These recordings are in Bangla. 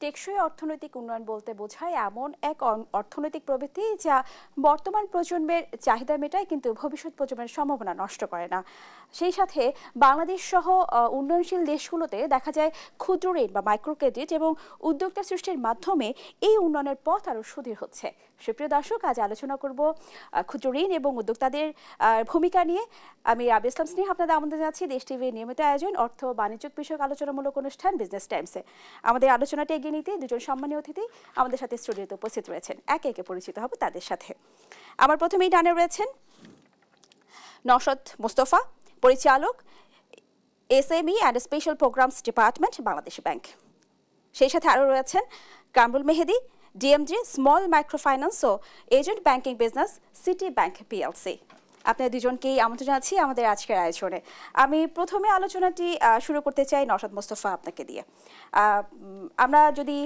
টেকসই অর্থনৈতিক উন্নয়ন বলতে বোঝায় এমন এক অর্থনৈতিক প্রবৃদ্ধি যা বর্তমান প্রজন্মের চাহিদা মেটায় কিন্তু ভবিষ্যৎ প্রজন্মের সম্ভাবনা নষ্ট করে না। সেই সাথে বাংলাদেশ সহ উন্নয়নশীল দেশগুলোতে দেখা যায় ক্ষুদ্র ঋণ বা মাইক্রো ক্রেডিট এবং উদ্যোক্তা সৃষ্টির মাধ্যমে এই উন্নয়নের পথ আরও সুদৃঢ় হচ্ছে। সুপ্রিয় দর্শক, আজ আলোচনা করব ক্ষুদ্র ঋণ এবং উদ্যোক্তাদের ভূমিকা নিয়ে। আমি রাবি ইসলাম স্নেহ আপনাদের আমন্ত্রণ জানাচ্ছি দেশ টিভির নিয়মিত আয়োজন অর্থ বাণিজ্য বিষয়ক আলোচনামূলক অনুষ্ঠান বিজনেস টাইমসে। আমাদের আলোচনাটি এগিয়ে নিতে দুজন সম্মানীয় অতিথি আমাদের সাথে স্টুডিওতে উপস্থিত রয়েছেন। একে একে পরিচিত হব তাদের সাথে। আমার প্রথমেই ডানে রয়েছেন নওশাদ মোস্তফা, পরিচালক SME and special programs department, Bangladesh Bank. সেই সাথে আরও রয়েছেন Kamrul Mehedi, DMD small micro finance ও agent banking business, City Bank PLC. আপনাদের দুজনকেই আমন্ত্রণ জানাচ্ছি আমাদের আজকের আয়োজনে। আমি প্রথমে আলোচনাটি শুরু করতে চাই নওশাদ মোস্তফা আপনাকে দিয়ে। আমরা যদি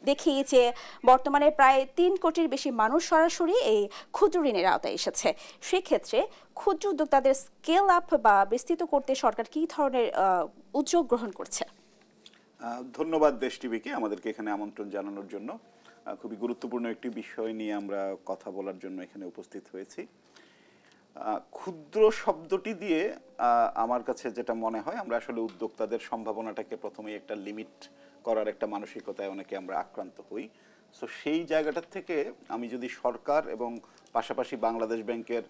দেখি যে বর্তমানে প্রায় 3 কোটির বেশি মানুষ সরাসরি এই ক্ষুদ্র ঋণের আওতায় এসেছে, সেক্ষেত্রে ক্ষুদ্র উদ্যোক্তাদের স্কেল আপ বা বিস্তৃত করতে সরকার কী ধরনের উদ্যোগ গ্রহণ করছে? ধন্যবাদ দেশ টিভিকে আমাদেরকে এখানে আমন্ত্রণ জানানোর জন্য। খুবই গুরুত্বপূর্ণ একটি বিষয় নিয়ে আমরা কথা বলার জন্য এখানে উপস্থিত হয়েছি। ক্ষুদ্র শব্দটি দিয়ে আমার কাছে যেটা মনে হয়, আমরা আসলে উদ্যোক্তাদের সম্ভাবনাটাকে প্রথমেই একটা লিমিট করার একটা মানসিকতায় অনেকে আমরা আক্রান্ত হই। সো সেই জায়গাটার থেকে আমি যদি সরকার এবং পাশাপাশি বাংলাদেশ ব্যাংকের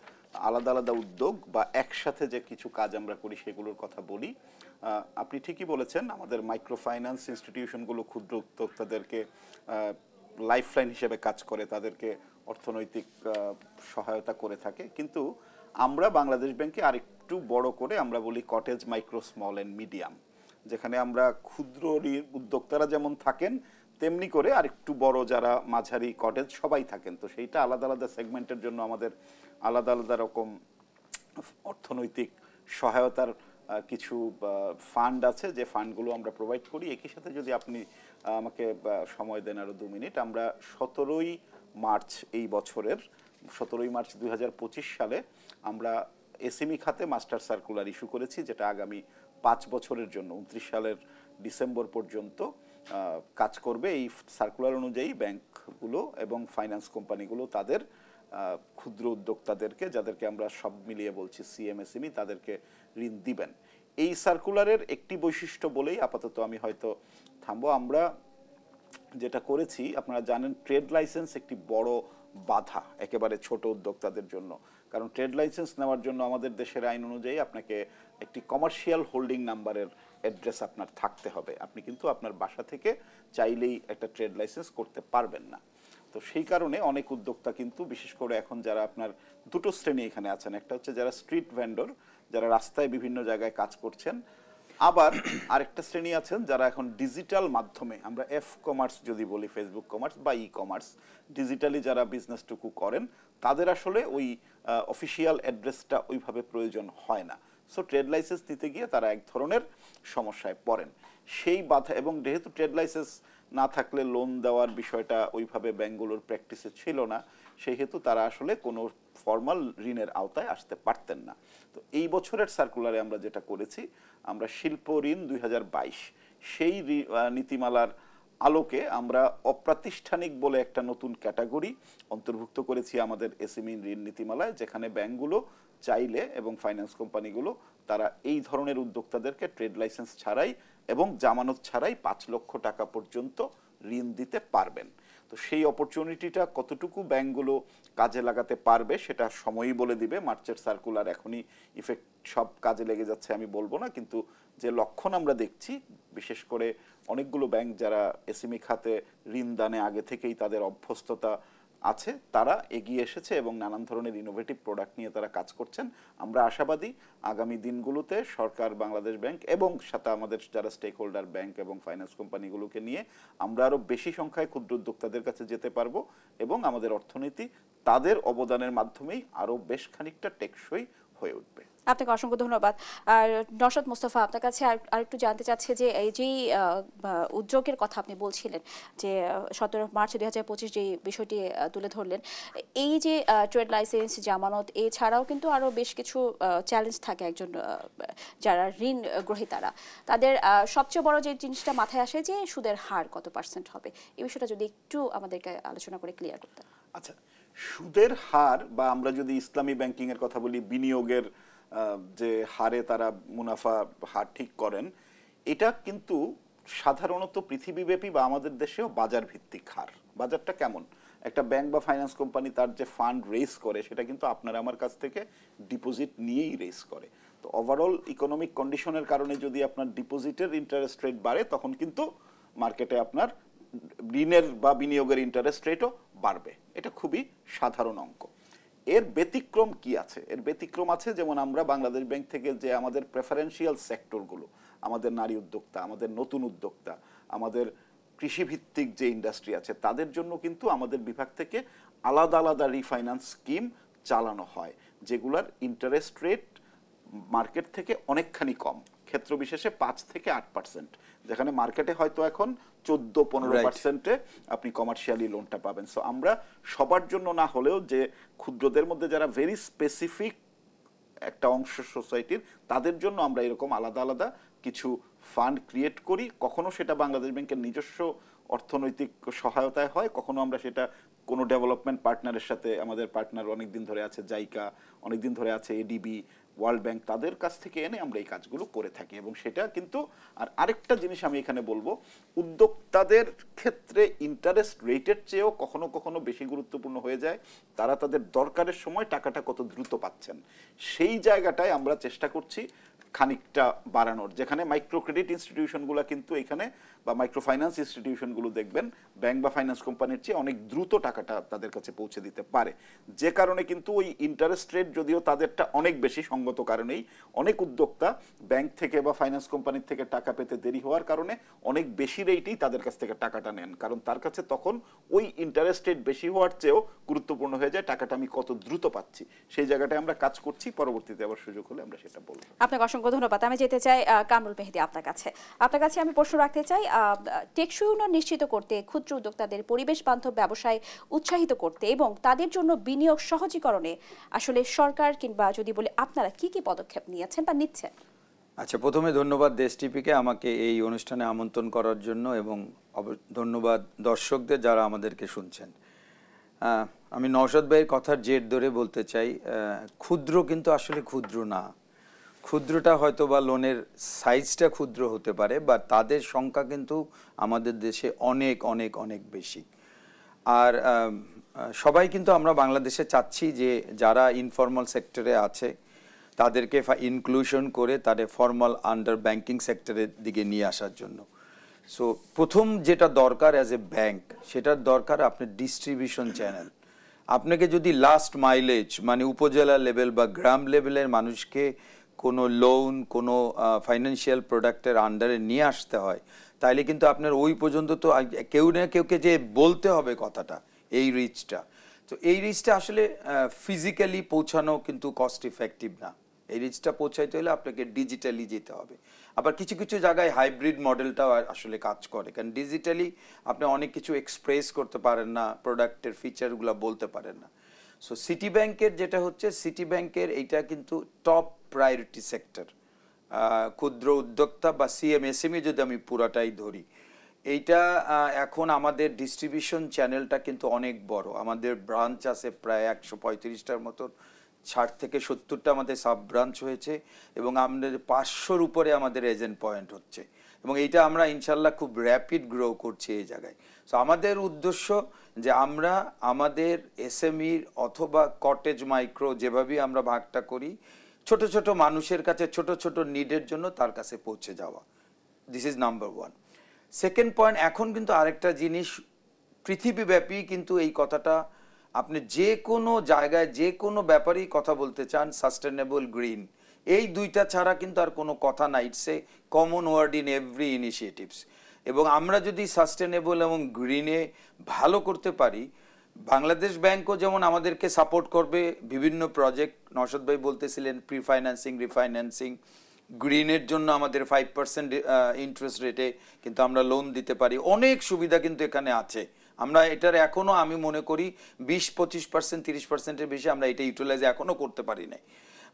আলাদা আলাদা উদ্যোগ বা একসাথে যে কিছু কাজ আমরা করি সেগুলোর কথা বলি। আপনি ঠিকই বলেছেন, আমাদের মাইক্রো ফাইন্যান্স ইনস্টিটিউশনগুলো ক্ষুদ্র উদ্যোক্তাদেরকে লাইফলাইন হিসেবে কাজ করে, তাদেরকে অর্থনৈতিক সহায়তা করে থাকে। কিন্তু আমরা বাংলাদেশ ব্যাংকে আরেকটু বড় করে আমরা বলি cottage, micro, small and medium, যেখানে আমরা ক্ষুদ্র উদ্যোক্তারা যেমন থাকেন তেমনি করে আরেকটু বড় যারা মাঝারি কটেজ সবাই থাকেন। তো সেইটা আলাদা আলাদা সেগমেন্টের জন্য আমাদের আলাদা আলাদা রকম অর্থনৈতিক সহায়তার কিছু ফান্ড আছে, যে ফান্ডগুলো আমরা প্রোভাইড করি। একই সাথে যদি আপনি আমাকে সময় দেন আরও 2 মিনিট, আমরা 17ই মার্চ এই বছরের 17ই মার্চ 2025 সালে আমরা এসএমই খাতে মাস্টার সার্কুলার ইস্যু করেছি, যেটা আগামী 5 বছরের জন্য 29 সালের ডিসেম্বর পর্যন্ত কাজ করবে। এই সার্কুলার অনুযায়ী ব্যাংকগুলো এবং ফাইন্যান্স কোম্পানিগুলো তাদের ক্ষুদ্র উদ্যোক্তাদেরকে, যাদেরকে আমরা সব মিলিয়ে বলছি সিএমএসএমই, তাদেরকে ঋণ দিবেন। এই সার্কুলারের একটি বৈশিষ্ট্য বলেই আপাতত আমি হয়তো থামবো। আমরা যেটা করেছি, আপনারা জানেন ট্রেড লাইসেন্স একটি বড় বাধা একেবারে ছোট উদ্যোক্তাদের জন্য। কারণ ট্রেড লাইসেন্স নেওয়ার জন্য আমাদের দেশের আইন অনুযায়ী আপনাকে একটি কমার্শিয়াল হোল্ডিং নাম্বারের অ্যাড্রেস আপনার থাকতে হবে। আপনি কিন্তু আপনার বাসা থেকে চাইলেই একটা ট্রেড লাইসেন্স করতে পারবেন না। তো সেই কারণে অনেক উদ্যোক্তা কিন্তু, বিশেষ করে এখন যারা আপনার দুটো শ্রেণী এখানে আছেন, একটা হচ্ছে যারা স্ট্রিট ভেন্ডর, যারা রাস্তায় বিভিন্ন জায়গায় কাজ করছেন, আবার আরেকটা শ্রেণী আছেন যারা এখন ডিজিটাল মাধ্যমে, আমরা এফ কমার্স যদি বলি, ফেসবুক কমার্স বা ই কমার্স, ডিজিটালি যারা বিজনেসটুকু করেন, তাদের আসলে ওই অফিসিয়াল অ্যাড্রেসটা ওইভাবে প্রয়োজন হয় না। সো ট্রেড লাইসেন্স নিতে গিয়ে তারা এক ধরনের সমস্যায় পড়েন। সেই বাধা, এবং যেহেতু ট্রেড লাইসেন্স না থাকলে লোন দেওয়ার বিষয়টা ওইভাবে ব্যাংকগুলোর প্র্যাকটিসে ছিল না, সেই হেতু তারা আসলে কোনো ফর্মাল ঋণের আওতায় আসতে পারতেন না। তো এই বছরের সার্কুলারে আমরা যেটা করেছি, আমরা শিল্প ঋণ 2022 সেই নীতিমালার আলোকে আমরা অপ্রাতিষ্ঠানিক বলে একটা নতুন ক্যাটাগরি অন্তর্ভুক্ত করেছি আমাদের এসএমই ঋণ নীতিমালায়, যেখানে ব্যাংকগুলো চাইলে এবং ফাইন্যান্স কোম্পানিগুলো তারা এই ধরনের উদ্যোক্তাদেরকে ট্রেড লাইসেন্স ছাড়াই এবং জামানত ছাড়াই 5 লক্ষ টাকা পর্যন্ত ঋণ দিতে পারবেন। তো সেই অপরচুনিটিটা কতটুকু ব্যাংকগুলো কাজে লাগাতে পারবে সেটা সময়ই বলে দিবে। মার্চের সার্কুলার এখনই ইফেক্ট সব কাজে লেগে যাচ্ছে আমি বলবো না, কিন্তু যে লক্ষণ আমরা দেখছি, বিশেষ করে অনেকগুলো ব্যাংক যারা এসএমই খাতে ঋণ দানে আগে থেকেই তাদের অভ্যস্ততা আছে, তারা এগিয়ে এসেছে এবং নানান ধরনের ইনোভেটিভ প্রোডাক্ট নিয়ে তারা কাজ করছেন। আমরা আশাবাদী আগামী দিনগুলোতে সরকার, বাংলাদেশ ব্যাংক এবং সাথে আমাদের যারা স্টেক হোল্ডার ব্যাংক এবং ফাইন্যান্স কোম্পানিগুলোকে নিয়ে আমরা আরও বেশি সংখ্যায় ক্ষুদ্র উদ্যোক্তাদের কাছে যেতে পারবো এবং আমাদের অর্থনীতি তাদের অবদানের মাধ্যমেই আরও বেশ খানিকটা টেকসই হয়ে উঠবে। আপনাকে অসংখ্য ধন্যবাদ। আর নওশাদ মোস্তফা, আপনার কাছে আর একটু জানতে চাচ্ছে যে এই যে উদ্যোগের কথা আপনি বলছিলেন যে 17 মার্চ 2025 যে বিষয়টি তুলে ধরলেন, এই যে ট্রেড লাইসেন্স, জামানত এছাড়াও কিন্তু আরো বেশ কিছু চ্যালেঞ্জ থাকে একজন যারা ঋণ গ্রহীতারা, তাদের সবচেয়ে বড় যে জিনিসটা মাথায় আসে যে সুদের হার কত % হবে। এই বিষয়টা যদি একটু আমাদেরকে আলোচনা করে ক্লিয়ার করতেন। আচ্ছা, সুদের হার বা আমরা যদি ইসলামী ব্যাংকিং এর কথা বলি, বিনিয়োগের যে হারে তারা মুনাফা হার ঠিক করেন, এটা কিন্তু সাধারণত পৃথিবীব্যাপী বা আমাদের দেশেও বাজার ভিত্তিক হার। বাজারটা কেমন? একটা ব্যাংক বা ফাইন্যান্স কোম্পানি তার যে ফান্ড রেজ করে সেটা কিন্তু আপনার আমার কাছ থেকে ডিপোজিট নিয়েই রেজ করে। তো ওভারঅল ইকোনমিক কন্ডিশনের কারণে যদি আপনার ডিপোজিটের ইন্টারেস্ট রেট বাড়ে, তখন কিন্তু মার্কেটে আপনার ঋণের বা বিনিয়োগের ইন্টারেস্ট রেটও বাড়বে। এটা খুবই সাধারণ অঙ্ক। এর ব্যতিক্রম কি আছে? এর ব্যতিক্রম আছে, যেমন আমরা বাংলাদেশ ব্যাংক থেকে যে আমাদের প্রেফারেন্সিয়াল সেক্টরগুলো, আমাদের নারী উদ্যোক্তা, আমাদের নতুন উদ্যোক্তা, আমাদের কৃষিভিত্তিক যে ইন্ডাস্ট্রি আছে, তাদের জন্য কিন্তু আমাদের বিভাগ থেকে আলাদা আলাদা রিফাইন্যান্স স্কিম চালানো হয়, যেগুলোর ইন্টারেস্ট রেট মার্কেট থেকে অনেকখানি কম, ক্ষেত্র বিশেষে 5 থেকে 8%, যেখানে মার্কেটে হয়তো এখন 14-15% আপনি কমার্শিয়ালি লোনটা পাবেন। সো আমরা সবার জন্য না হলেও যে ক্ষুদ্রদের মধ্যে যারা ভেরি স্পেসিফিক একটা অংশ সোসাইটির, তাদের জন্য আমরা এরকম আলাদা আলাদা কিছু ফান্ড ক্রিয়েট করি। কখনো সেটা বাংলাদেশ ব্যাংকের নিজস্ব অর্থনৈতিক সহায়তায় হয়, কখনো আমরা সেটা কোনো ডেভেলপমেন্ট পার্টনারের সাথে, আমাদের পার্টনার অনেকদিন ধরে আছে জাইকা, অনেকদিন ধরে আছে এডিবি, ওয়ার্ল্ড ব্যাংক, তাদের কাছ থেকে এনে আমরা এই কাজগুলো করে থাকি। এবং সেটা কিন্তু আরেকটা জিনিস আমি এখানে বলবো, উদ্যোক্তাদের ক্ষেত্রে ইন্টারেস্ট রেটের চেয়েও কখনো কখনো বেশি গুরুত্বপূর্ণ হয়ে যায় তারা তাদের দরকারের সময় টাকাটা কত দ্রুত পাচ্ছেন। সেই জায়গাটায় আমরা চেষ্টা করছি খানিকটা বাড়ানোর, যেখানে মাইক্রো ক্রেডিট ইনস্টিটিউশনগুলো কিন্তু এখানে বা মাইক্রো ফাইন্যান্স ইনস্টিটিউশনগুলো দেখবেন ব্যাংক বা ফাইন্যান্স কোম্পানির চেয়ে অনেক দ্রুত টাকাটা তাদের কাছে পৌঁছে দিতে পারে। যে কারণে কিন্তু ওই ইন্টারেস্ট রেট যদিও তাদেরটা অনেক বেশি, সঙ্গত কারণেই অনেক উদ্যোক্তা ব্যাংক থেকে বা ফাইন্যান্স কোম্পানির থেকে টাকা পেতে দেরি হওয়ার কারণে অনেক বেশি রেটেই তাদের কাছ থেকে টাকাটা নেন, কারণ তার কাছে তখন ওই ইন্টারেস্ট রেট বেশি হওয়ার চেয়েও গুরুত্বপূর্ণ হয়ে যায় টাকাটা আমি কত দ্রুত পাচ্ছি। সেই জায়গাটায় আমরা কাজ করছি, পরবর্তীতে আবার সুযোগ হলে আমরা সেটা বলবো। আপনাকে অসংখ্য ধন্যবাদ। আমি যেতে চাই কামরুল মেহেদী আপনার কাছে আমি প্রশ্ন রাখতে চাই, টেকসই উন্নয়ন নিশ্চিত করতে, ক্ষুদ্র উদ্যোক্তাদের পরিবেশ বান্ধব ব্যবসায় উৎসাহিত করতে এবং তাদের জন্য বিনিয়োগ সহজীকরণে আসলে সরকার কিংবা যদি বলে আপনারা কি কি পদক্ষেপ নিয়েছেন বা নিচ্ছেন? আচ্ছা, প্রথমে ধন্যবাদ দেশ টিভিকে আমাকে এই অনুষ্ঠানে আমন্ত্রণ করার জন্য, এবং ধন্যবাদ দর্শকদের যারা আমাদেরকে শুনছেন। আমি নওশাদ ভাইয়ের কথার জের ধরে বলতে চাই, ক্ষুদ্র কিন্তু আসলে ক্ষুদ্র না। ক্ষুদ্রটা হয়তো বা লোনের সাইজটা ক্ষুদ্র হতে পারে, বা তাদের সংখ্যা কিন্তু আমাদের দেশে অনেক অনেক অনেক বেশি। আর সবাই কিন্তু আমরা বাংলাদেশে চাচ্ছি যে যারা ইনফর্মাল সেক্টরে আছে তাদেরকে ইনক্লুশন করে তাদের ফর্মাল আন্ডার ব্যাংকিং সেক্টরের দিকে নিয়ে আসার জন্য। সো প্রথম যেটা দরকার অ্যাজ এ ব্যাংক, সেটার দরকার আপনার ডিস্ট্রিবিউশন চ্যানেল। আপনাকে যদি লাস্ট মাইলেজ মানে উপজেলা লেভেল বা গ্রাম লেভেলের মানুষকে কোনো লোন, কোনো ফাইন্যান্সিয়াল প্রোডাক্টের আন্ডারে নিয়ে আসতে হয়, তাইলে কিন্তু আপনার ওই পর্যন্ত তো কেউ না কেউকে যে বলতে হবে কথাটা, এই রিচটা। তো এই রিচটা আসলে ফিজিক্যালি পৌঁছানো কিন্তু কস্ট ইফেক্টিভ না। এই রিচটা পৌঁছাইতে হলে আপনাকে ডিজিটালি যেতে হবে। আবার কিছু কিছু জায়গায় হাইব্রিড মডেলটাও আসলে কাজ করে, কারণ ডিজিটালি আপনি অনেক কিছু এক্সপ্রেস করতে পারেন না, প্রোডাক্টের ফিচারগুলো বলতে পারেন না। সো সিটি ব্যাংকের যেটা হচ্ছে, সিটি ব্যাংকের এইটা কিন্তু টপ প্রায়োরিটি সেক্টর। ক্ষুদ্র উদ্যোক্তা বা সিএমএসএমই যদি আমি পুরাটাই ধরি, এইটা এখন আমাদের ডিস্ট্রিবিউশন চ্যানেলটা কিন্তু অনেক বড়। আমাদের ব্রাঞ্চ আছে প্রায় 135টার মতন, 60 থেকে 70টা আমাদের সাব ব্রাঞ্চ হয়েছে, এবং আমাদের 500-র উপরে আমাদের এজেন্ট পয়েন্ট হচ্ছে, এবং এইটা আমরা ইনশাল্লাহ খুব র্যাপিড গ্রো করছি এই জায়গায়। সো আমাদের উদ্দেশ্য যে আমরা আমাদের এসএমইর অথবা কটেজ মাইক্রো যেভাবেই আমরা ভাগটা করি, ছোট ছোট মানুষের কাছে ছোট ছোট নিডের জন্য তার কাছে পৌঁছে যাওয়া। This is number 1। Second point, এখন কিন্তু আরেকটা জিনিস পৃথিবীব্যাপী কিন্তু এই কথাটা আপনি যে কোনো জায়গায় যে কোনো ব্যাপারেই কথা বলতে চান, সাস্টেনেবল, গ্রিন, এই দুইটা ছাড়া কিন্তু আর কোনো কথা নাই। It's a common word in every initiatives. এবং আমরা যদি সাস্টেনেবল এবং গ্রিনে ভালো করতে পারি, বাংলাদেশ ব্যাংকও যেমন আমাদেরকে সাপোর্ট করবে বিভিন্ন প্রজেক্ট, নওশাদ ভাই বলতেছিলেন প্রি ফাইন্যান্সিং, রিফাইন্যান্সিং, গ্রিনের জন্য আমাদের 5% ইন্টারেস্ট রেটে কিন্তু আমরা লোন দিতে পারি, অনেক সুবিধা কিন্তু এখানে আছে। আমরা এটার এখনো আমি মনে করি 20-25%, 30%-এর বেশি আমরা এটা ইউটিলাইজ এখনো করতে পারি নাই।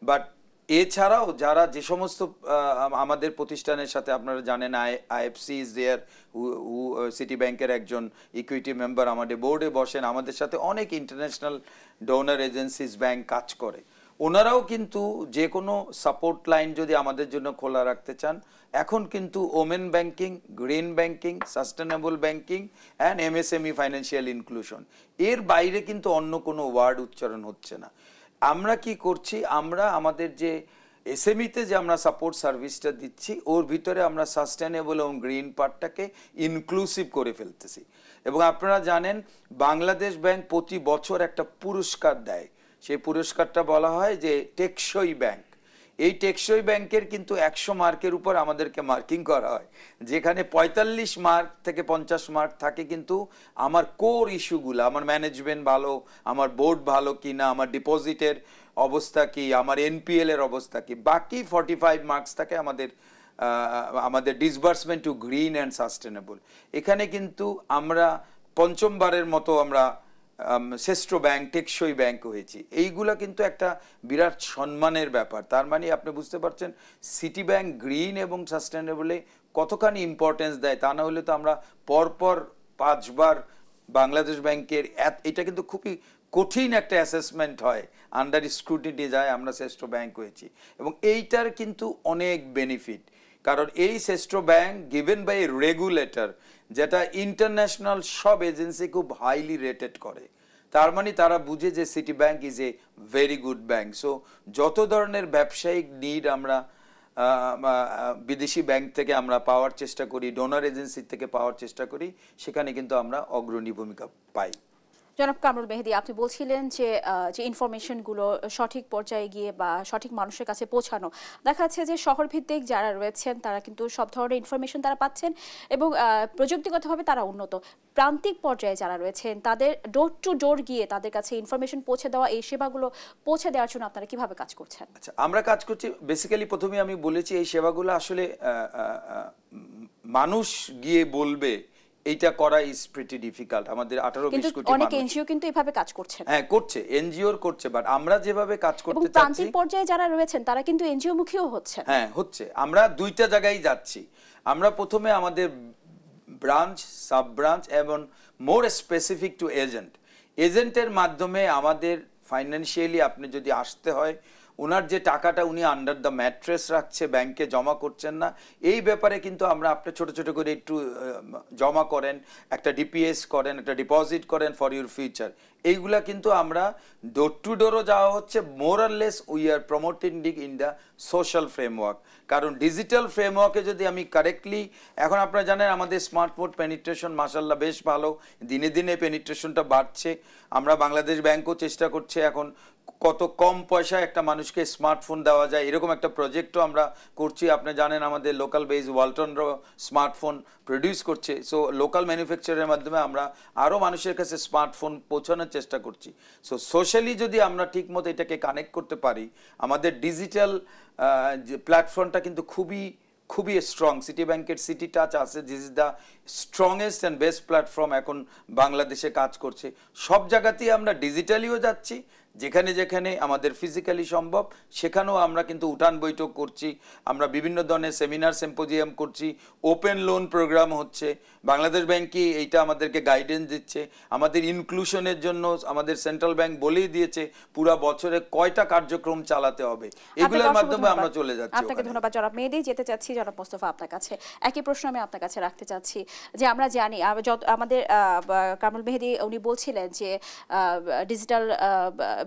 বাট এছাড়াও যারা যে সমস্ত আমাদের প্রতিষ্ঠানের সাথে আপনারা জানেন আইএফসি ইজ দেয়ার, সিটি ব্যাংকের একজন ইকুইটি মেম্বার আমাদের বোর্ডে বসেন, আমাদের সাথে অনেক ইন্টারন্যাশনাল ডোনার এজেন্সিস ব্যাংক কাজ করে, ওনারাও কিন্তু যে কোনো সাপোর্ট লাইন যদি আমাদের জন্য খোলা রাখতে চান। এখন কিন্তু women banking, green banking, sustainable banking and MSME financial inclusion, এর বাইরে কিন্তু অন্য কোনো ওয়ার্ড উচ্চারণ হচ্ছে না। আমরা কি করছি, আমরা আমাদের যে এসএমইতে যে আমরা সাপোর্ট সার্ভিসটা দিচ্ছি ওর ভিতরে আমরা সাস্টেনেবল এবং গ্রিন পার্টটাকে ইনক্লুসিভ করে ফেলতেছি। এবং আপনারা জানেন বাংলাদেশ ব্যাংক প্রতি বছর একটা পুরস্কার দেয়, সেই পুরস্কারটা বলা হয় যে টেকসই ব্যাংক। এই টেকসই ব্যাংকের কিন্তু 100 মার্কের উপর আমাদেরকে মার্কিং করা হয়, যেখানে 45 মার্ক থেকে 50 মার্ক থাকে কিন্তু আমার কোর ইস্যুগুলো, আমার ম্যানেজমেন্ট ভালো, আমার বোর্ড ভালো কিনা, আমার ডিপোজিটের অবস্থা কি, আমার এনপিএল এর অবস্থা কি। বাকি 45 মার্কস থাকে আমাদের disbursement to green and sustainable. এখানে কিন্তু আমরা পঞ্চমবারের মতো আমরা শ্রেষ্ঠ ব্যাংক, টেকসই ব্যাংক হয়েছি। এইগুলা কিন্তু একটা বিরাট সম্মানের ব্যাপার। তার মানে আপনি বুঝতে পারছেন সিটি ব্যাংক গ্রিন এবং সাস্টেনেবলে কতখানি ইম্পর্টেন্স দেয়। তা না হলে তো আমরা পরপর 5 বার বাংলাদেশ ব্যাংকের এটা কিন্তু খুবই কঠিন একটা অ্যাসেসমেন্ট হয়, আন্ডার স্ক্রুটিনি যায়, আমরা শ্রেষ্ঠ ব্যাংক হয়েছি। এবং এইটার কিন্তু অনেক বেনিফিট, কারণ এই শ্রেষ্ঠ ব্যাংক গিভেন বাই রেগুলেটর, যেটা ইন্টারন্যাশনাল সব এজেন্সি খুব হাইলি রেটেড করে। তার মানে তারা বুঝে যে city bank is a very good bank. So যত ধরনের ব্যবসায়িক নিড আমরা বিদেশি ব্যাংক থেকে আমরা পাওয়ার চেষ্টা করি, ডোনার এজেন্সি থেকে পাওয়ার চেষ্টা করি, সেখানে কিন্তু আমরা অগ্রণী ভূমিকা পাই। জনাব কামরুল মেহেদী, আপনি বলছিলেন যে ইনফরমেশনগুলো সঠিক পর্যায়ে গিয়ে বা সঠিক মানুষের কাছে পৌঁছানো, দেখা যাচ্ছে যে শহর ভিত্তিক যারা রয়েছেন তারা কিন্তু সব ধরনের ইনফরমেশন তারা পাচ্ছেন এবং প্রযুক্তিগতভাবে তারা উন্নত। প্রান্তিক পর্যায়ে যারা রয়েছেন তাদের ডোর টু ডোর গিয়ে তাদের কাছে ইনফরমেশন পৌঁছে দেওয়া, এই সেবাগুলো পৌঁছে দেওয়ার জন্য আপনারা কিভাবে কাজ করছেন? আচ্ছা, আমরা কাজ করছি বেসিক্যালি, প্রথমে আমি বলেছি এই সেবাগুলো আসলে মানুষ গিয়ে বলবে এইটা করা ইজ প্রিটি ডিফিকাল্ট। আমাদের 18-20 কোটি অনেক এনজিও কিন্তু এভাবে কাজ করছে। হ্যাঁ করছে, এনজিওর করছে, বাট আমরা যেভাবে কাজ করতে চাচ্ছি, প্রান্তিক পর্যায়ে যারা রয়েছেন তারা কিন্তু এনজিও মুখীও হচ্ছে। হ্যাঁ হচ্ছে, আমরা দুইটা জায়গায় যাচ্ছি। আমরা প্রথমে আমাদের ব্রাঞ্চ, সাব ব্রাঞ্চ এবং মোর স্পেসিফিক টু এজেন্টের মাধ্যমে আমাদের ফাইন্যান্সিয়ালি আপনি যদি আসতে হয়, ওনার যে টাকাটা উনি আন্ডার দ্য ম্যাট্রেস রাখছে, ব্যাংকে জমা করছেন না, এই ব্যাপারে কিন্তু আমরা আপনি ছোট ছোট করে একটু জমা করেন, একটা ডিপিএস করেন, একটা ডিপোজিট করেন ফর ইউর ফিউচার, এইগুলা কিন্তু আমরা ডোর টু ডোরও যাওয়া হচ্ছে। More or less we are promoting in the social framework. কারণ ডিজিটাল ফ্রেমওয়ার্কে যদি আমি কারেক্টলি, এখন আপনারা জানেন আমাদের স্মার্টফোন পেনিট্রেশন মাশাআল্লাহ বেশ ভালো, দিনে দিনে পেনিট্রেশনটা বাড়ছে। আমরা বাংলাদেশ ব্যাংকও চেষ্টা করছে এখন কত কম পয়সায় একটা মানুষকে স্মার্টফোন দেওয়া যায়, এরকম একটা প্রজেক্টও আমরা করছি। আপনি জানেন আমাদের লোকাল বেস ওয়ালটনরও স্মার্টফোন প্রডিউস করছে। সো লোকাল ম্যানুফ্যাকচারের মাধ্যমে আমরা আরও মানুষের কাছে স্মার্টফোন পৌঁছানোর চেষ্টা করছি। সো সোশ্যালি যদি আমরা ঠিকমতো এটাকে কানেক্ট করতে পারি, আমাদের ডিজিটাল যে প্ল্যাটফর্মটা কিন্তু খুবই খুবই স্ট্রং। সিটি ব্যাংকের সিটি টাচ আছে, this is the strongest and best platform এখন বাংলাদেশে কাজ করছে। সব জায়গাতেই আমরা ডিজিটালিও যাচ্ছি, যেখানে যেখানে আমাদের ফিজিক্যালি সম্ভব সেখানেও আমরা কিন্তু উঠান বৈঠক করছি, আমরা বিভিন্ন ধরনের সেমিনার সিম্পোজিয়াম করছি, ওপেন লোন প্রোগ্রাম হচ্ছে। বাংলাদেশ ব্যাংকই এইটা আমাদেরকে গাইডেন্স দিচ্ছে। আমাদের ইনক্লুশনের জন্য আমাদের সেন্ট্রাল ব্যাংক বলেই দিয়েছে পুরো বছরে কয়টা কার্যক্রম চালাতে হবে, এগুলোর মাধ্যমে আমরা চলে যাচ্ছি। আপনাকে ধন্যবাদ জনাব মেহেদী। যেতে চাচ্ছি জনাব মোস্তফা আপনার কাছে, একই প্রশ্ন আমি আপনার কাছে রাখতে চাচ্ছি যে আমরা জানি আমাদের কামরুল মেহেদী উনি বলছিলেন যে ডিজিটাল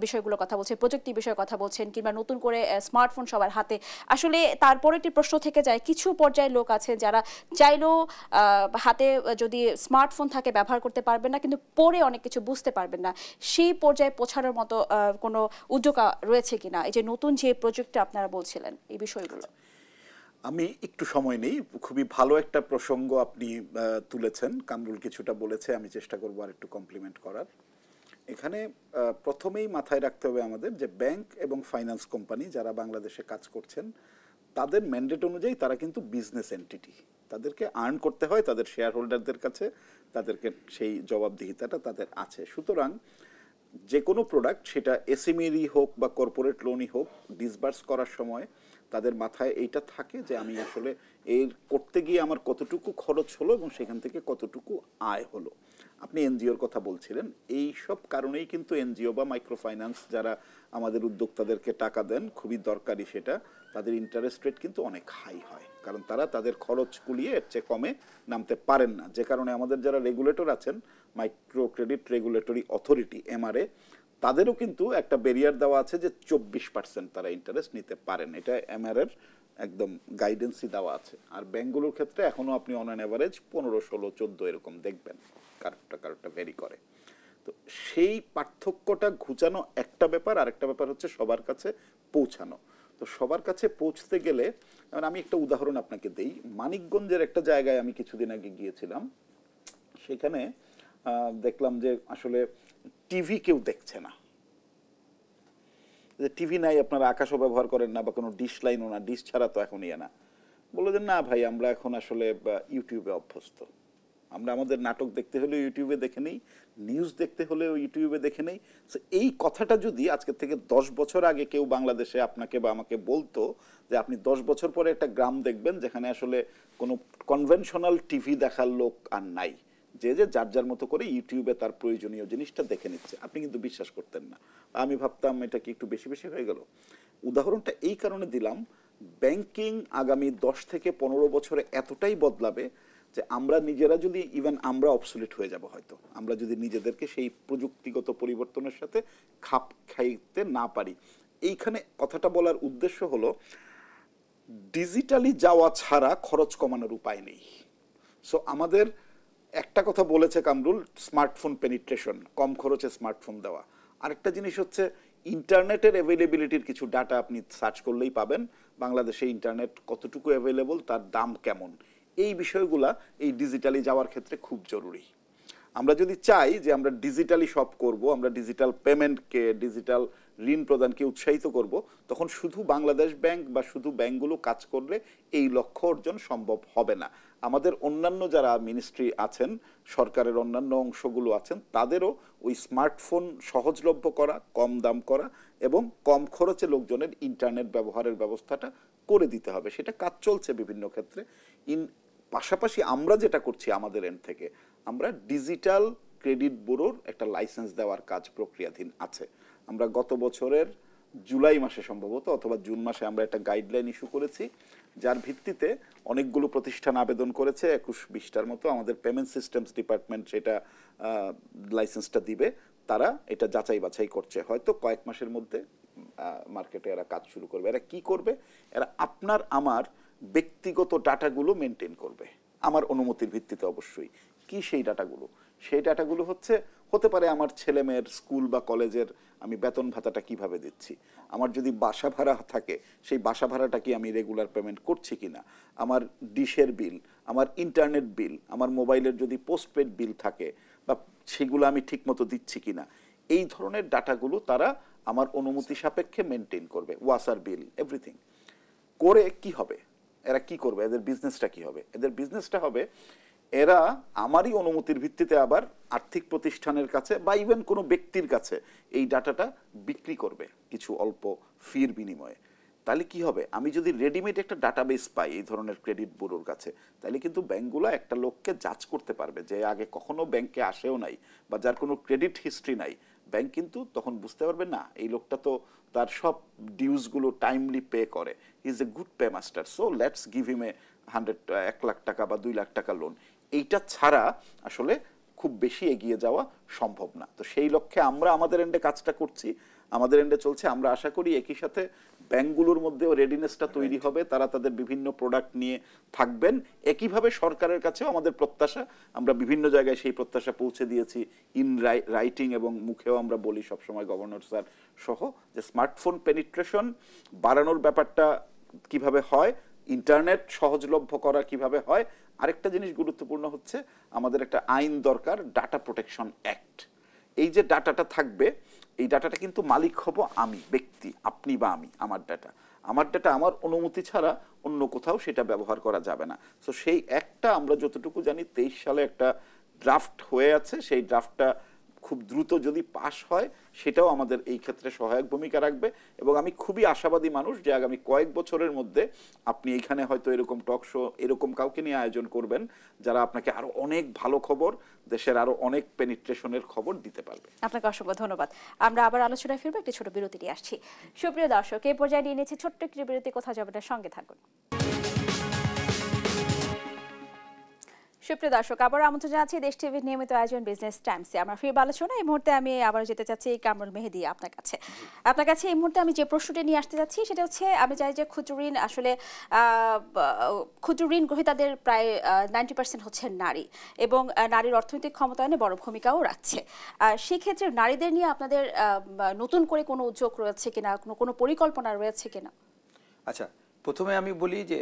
বিষয়গুলো কথা বলছেন, প্রযুক্তি বিষয়ে কথা বলছেন, কিংবা নতুন করে স্মার্টফোন সবার হাতে। আসলে তারপরে একটি প্রশ্ন থেকে যায়, কিছু পর্যায়ে লোক আছে যারা চাইলেও হাতে যদি স্মার্টফোন থাকে ব্যবহার করতে পারবেন না, কিন্তু পরে অনেক কিছু বুঝতে পারবেন না। সেই পর্যায়ে পৌঁছানোর মতো কোনো উদ্যোগ রয়েছে কিনা, এই যে নতুন যে প্রযুক্তি আপনারা বলছিলেন, এই বিষয়গুলো? আমি একটু সময় নেই, খুবই ভালো একটা প্রসঙ্গ আপনি তুলেছেন। কামরুল কিছুটা বলেছে, আমি চেষ্টা করবো আর একটু কমপ্লিমেন্ট করার। এখানে প্রথমেই মাথায় রাখতে হবে আমাদের যে ব্যাংক এবং ফাইন্যান্স কোম্পানি যারা বাংলাদেশে কাজ করছেন তাদের ম্যান্ডেট অনুযায়ী তারা কিন্তু বিজনেস এন্টিটি, তাদেরকে আর্ন করতে হয় তাদের শেয়ার হোল্ডারদের কাছে, তাদেরকে সেই জবাবদিহিতাটা তাদের আছে। সুতরাং যে কোনো প্রোডাক্ট সেটা এসএমই হোক বা কর্পোরেট লোনই হোক, ডিসবার্স করার সময় তাদের মাথায় এইটা থাকে যে আমি আসলে এর করতে গিয়ে আমার কতটুকু খরচ হলো এবং সেখান থেকে কতটুকু আয় হলো। আপনি এনজিওর কথা বলছিলেন, এই সব কারণেই কিন্তু এনজিও বা মাইক্রো ফাইন্যান্স যারা আমাদের উদ্যোক্তাদেরকে টাকা দেন, খুবই দরকারি সেটা, তাদের ইন্টারেস্ট রেট কিন্তু অনেক হাই হয়, কারণ তারা তাদের খরচ কুলিয়ে এর চেয়ে কমে নামতে পারেন না। যে কারণে আমাদের যারা রেগুলেটর আছেন, micro credit regulatory authority MRA, তাদেরও কিন্তু একটা ব্যারিয়ার দেওয়া আছে যে 24% তারা ইন্টারেস্ট নিতে পারেন। এটা এমআরএর একদম গাইডেন্সই দেওয়া আছে। আর ব্যাংকগুলোর ক্ষেত্রে এখনও আপনি অন অ্যান অ্যাভারেজ 15, 16, 14 এরকম দেখবেন, কারোরটা ভ্যারি করে। তো সেই পার্থক্যটা ঘুচানো একটা ব্যাপার, আর একটা ব্যাপার হচ্ছে সবার কাছে পৌঁছানো। তো সবার কাছে পৌঁছতে গেলে আমি একটা উদাহরণ আপনাকে দেই। মানিকগঞ্জের একটা জায়গায় আমি কিছুদিন আগে গিয়েছিলাম, সেখানে দেখলাম যে আসলে টিভি কেউ দেখছে না, যে টিভি নাই, আপনারা আকাশও ব্যবহার করেন না বা কোনো ডিশ লাইনও না, ডিশ ছাড়া তো এখন ইয়ে না। বললো যে না ভাই, আমরা এখন আসলে ইউটিউবে অভ্যস্ত, আমরা আমাদের নাটক দেখতে হলেও ইউটিউবে দেখে নেই, নিউজ দেখতে হলেও ইউটিউবে দেখে নেই। সো এই কথাটা যদি আজকে থেকে 10 বছর আগে কেউ বাংলাদেশে আপনাকে বা আমাকে বলতো যে আপনি 10 বছর পরে একটা গ্রাম দেখবেন যেখানে আসলে কোনো কনভেনশনাল টিভি দেখার লোক আর নাই, যে যে যার যার মতো করে ইউটিউবে তার প্রয়োজনীয় জিনিসটা দেখে নিচ্ছে, আপনি কিন্তু বিশ্বাস করতেন না। আমি ভাবতাম এটা কি একটু বেশি বেশি হয়ে গেল। উদাহরণটা এই কারণে দিলাম, ব্যাংকিং আগামী 10 থেকে 15 বছরে এতটাই বদলাবে যে আমরা নিজেরা যদি আমরা অবসলিট হয়ে যাব, হয়তো আমরা যদি নিজেদেরকে সেই প্রযুক্তিগত পরিবর্তনের সাথে খাপ খাইতে না পারি। এইখানে কথাটা বলার উদ্দেশ্য হলো ডিজিটালি যাওয়া ছাড়া খরচ কমানোর উপায় নেই। সো আমাদের একটা কথা বলেছে কামরুল, স্মার্টফোন পেনিট্রেশন, কম খরচে স্মার্টফোন দেওয়া। আরেকটা জিনিস হচ্ছে ইন্টারনেটের অ্যাভেলেবিলিটির কিছু ডাটা আপনি সার্চ করলেই পাবেন, বাংলাদেশে ইন্টারনেট কতটুকু অ্যাভেলেবল, তার দাম কেমন, এই বিষয়গুলা এই ডিজিটালি যাওয়ার ক্ষেত্রে খুব জরুরি। আমরা যদি চাই যে আমরা ডিজিটালি সব করব, আমরা ডিজিটাল পেমেন্টকে, ডিজিটাল ঋণ প্রদানকে উৎসাহিত করব, তখন শুধু বাংলাদেশ ব্যাংক বা শুধু ব্যাংকগুলো কাজ করলে এই লক্ষ্য অর্জন সম্ভব হবে না। আমাদের অন্যান্য যারা মিনিস্ট্রি আছেন, সরকারের অন্যান্য অংশগুলো আছেন, তাদেরও ওই স্মার্টফোন সহজলভ্য করা, কম দাম করা এবং কম খরচে লোকজনের ইন্টারনেট ব্যবহারের ব্যবস্থাটা করে দিতে হবে। সেটা কাজ চলছে বিভিন্ন ক্ষেত্রে। পাশাপাশি আমরা যেটা করছি আমাদের এন্ড থেকে, আমরা ডিজিটাল ক্রেডিট ব্যুরোর একটা লাইসেন্স দেওয়ার কাজ প্রক্রিয়াধীন আছে। আমরা গত বছরের জুলাই মাসে সম্ভবত অথবা জুন মাসে আমরা একটা গাইডলাইন ইস্যু করেছি, যার ভিত্তিতে অনেকগুলো প্রতিষ্ঠান আবেদন করেছে, 21-20টার মতো। আমাদের পেমেন্ট সিস্টেমস ডিপার্টমেন্ট সেটা লাইসেন্সটা দিবে, তারা এটা যাচাই বাছাই করছে, হয়তো কয়েক মাসের মধ্যে মার্কেটে এরা কাজ শুরু করবে। এরা কি করবে? এরা আপনার আমার ব্যক্তিগত ডাটাগুলো মেনটেন করবে, আমার অনুমতির ভিত্তিতে অবশ্যই। কি সেই ডাটাগুলো? সেই ডাটাগুলো হতে পারে আমার ছেলে মেয়ের স্কুল বা কলেজের আমি বেতন ভাতাটা কিভাবে দিচ্ছি, আমার যদি বাসা ভাড়া থাকে সেই বাসা ভাড়াটা কি আমি রেগুলার পেমেন্ট করছি কিনা, আমার ডিশের বিল, আমার ইন্টারনেট বিল, আমার মোবাইলের যদি পোস্টপেড বিল থাকে বা সেগুলো আমি ঠিকমতো দিচ্ছি কিনা, এই ধরনের ডাটাগুলো তারা আমার অনুমতি সাপেক্ষে মেনটেন করবে। ওয়াসার বিল, এভরিথিং করে কি হবে? এরা কি করবে? এদের বিজনেসটা কি হবে? এদের বিজনেসটা হবে এরা আমারই অনুমতির ভিত্তিতে আবার আর্থিক প্রতিষ্ঠানের কাছে বা ইভেন কোনো ব্যক্তির কাছে এই ডাটাটা বিক্রি করবে কিছু অল্প ফির বিনিময়ে। তাহলে কি হবে? আমি যদি রেডিমেড একটা ডাটাবেস পাই এই ধরনের ক্রেডিট ব্যুরোর কাছে, তাহলে কিন্তু ব্যাংকগুলো একটা লোককে যাচ করতে পারবে যে আগে কখনো ব্যাংকে আসেও নাই বা যার কোনো ক্রেডিট হিস্ট্রি নাই। ব্যাংক কিন্তু তখন বুঝতে পারবে না এই লোকটা তো তার সব ডিউজগুলো টাইমলি পে করে, he is a good paymaster, so let's give him a 1 lakh taka বা 2 লাখ টাকা লোন। এইটা ছাড়া আসলে খুব বেশি এগিয়ে যাওয়া সম্ভব না। তো সেই লক্ষ্যে আমরা আমাদের এন্ডে কাজটা করছি, আমাদের এন্ডে চলছে। আমরা আশা করি একই সাথে ব্যাংকগুলোর মধ্যেও রেডিনেসটা তৈরি হবে, তারা তাদের বিভিন্ন প্রোডাক্ট নিয়ে থাকবেন। একইভাবে সরকারের কাছেও আমাদের প্রত্যাশা, আমরা বিভিন্ন জায়গায় সেই প্রত্যাশা পৌঁছে দিয়েছি ইন রাইটিং এবং মুখেও আমরা বলি সবসময় গভর্নর স্যার সহ, যে স্মার্টফোন পেনিট্রেশন বাড়ানোর ব্যাপারটা কিভাবে হয়, ইন্টারনেট সহজলভ্য করা কিভাবে হয়। আরেকটা জিনিস গুরুত্বপূর্ণ হচ্ছে আমাদের একটা আইন দরকার, ডাটা প্রোটেকশন অ্যাক্ট। এই যে ডাটাটা থাকবে, এই ডাটাটা কিন্তু মালিক হব আমি, ব্যক্তি, আপনি বা আমি। আমার ডাটা আমার অনুমতি ছাড়া অন্য কোথাও সেটা ব্যবহার করা যাবে না। সো সেই একটা আমরা যতটুকু জানি 23 সালে একটা ড্রাফট হয়ে আছে, সেই ড্রাফটটা খুব দ্রুত যদি পাশ হয় সেটাও আমাদের এই ক্ষেত্রে সহায়ক ভূমিকা রাখবে। এবং আমি খুবই আশাবাদী মানুষ যে আগামী কয়েক বছরের মধ্যে আপনি এখানে হয়তো এরকম টক শো এরকম কাউকে নিয়ে আয়োজন করবেন যারা আপনাকে আরো অনেক ভালো খবর, দেশের আরো অনেক পেনিট্রেশনের খবর দিতে পারবে। আপনাকে অসংখ্য ধন্যবাদ। আমরা আবার আলোচনায় ফিরবো, একটি ছোট বিরতি নিয়ে আসছি। সুপ্রিয় দর্শক, এই পর্যায়ে নিয়ে নিয়েছি ছোট্ট একটি বিরতি, কোথাও যাবেন না, সঙ্গে থাকুন। সুপ্রিয় দর্শক, আবার আমন্ত্রণ জানাচ্ছি দেশ টিভির নিয়মিত আয়োজন বিজনেস টাইমসে। আমরা ফিরব আলোচনা। এই মুহূর্তে আমি আবার যেতে চাচ্ছি কামরুল মেহেদী আপনার কাছে এই মুহূর্তে আমি যে প্রশ্নটি নিয়ে আসতে যাচ্ছি সেটা হচ্ছে, আমি জানি যে ক্ষুদ্র ঋণ আসলে ক্ষুদ্র ঋণ গ্রহীতাদের প্রায় 90% হচ্ছে নারী, এবং নারীর অর্থনৈতিক ক্ষমতায়নে বড় ভূমিকাও রাখছে। সেক্ষেত্রে নারীদের নিয়ে আপনাদের নতুন করে কোনো উদ্যোগ রয়েছে কিনা, কোনো পরিকল্পনা রয়েছে কিনা? আচ্ছা, প্রথমে আমি বলি যে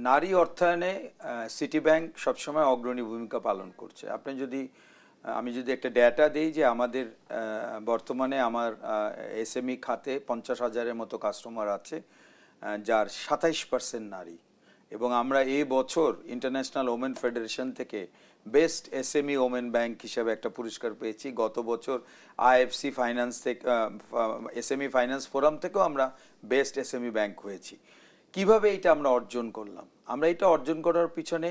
নারী অর্থায়নে সিটি ব্যাংক সবসময় অগ্রণী ভূমিকা পালন করছে। আমি যদি একটা ডেটা দিই যে আমাদের বর্তমানে আমার এসএমই খাতে 50,000-এর মতো কাস্টমার আছে, যার 27% নারী। এবং আমরা এই বছর ইন্টারন্যাশনাল ওমেন ফেডারেশন থেকে বেস্ট এসএমই ওমেন ব্যাংক হিসেবে একটা পুরস্কার পেয়েছি। গত বছর আইএফসি ফাইন্যান্স থেকে, এসএমই ফাইন্যান্স ফোরাম থেকেও আমরা বেস্ট এসএমই ব্যাংক হয়েছি। কিভাবে এটা আমরা অর্জন করলাম? আমরা এটা অর্জন করার পিছনে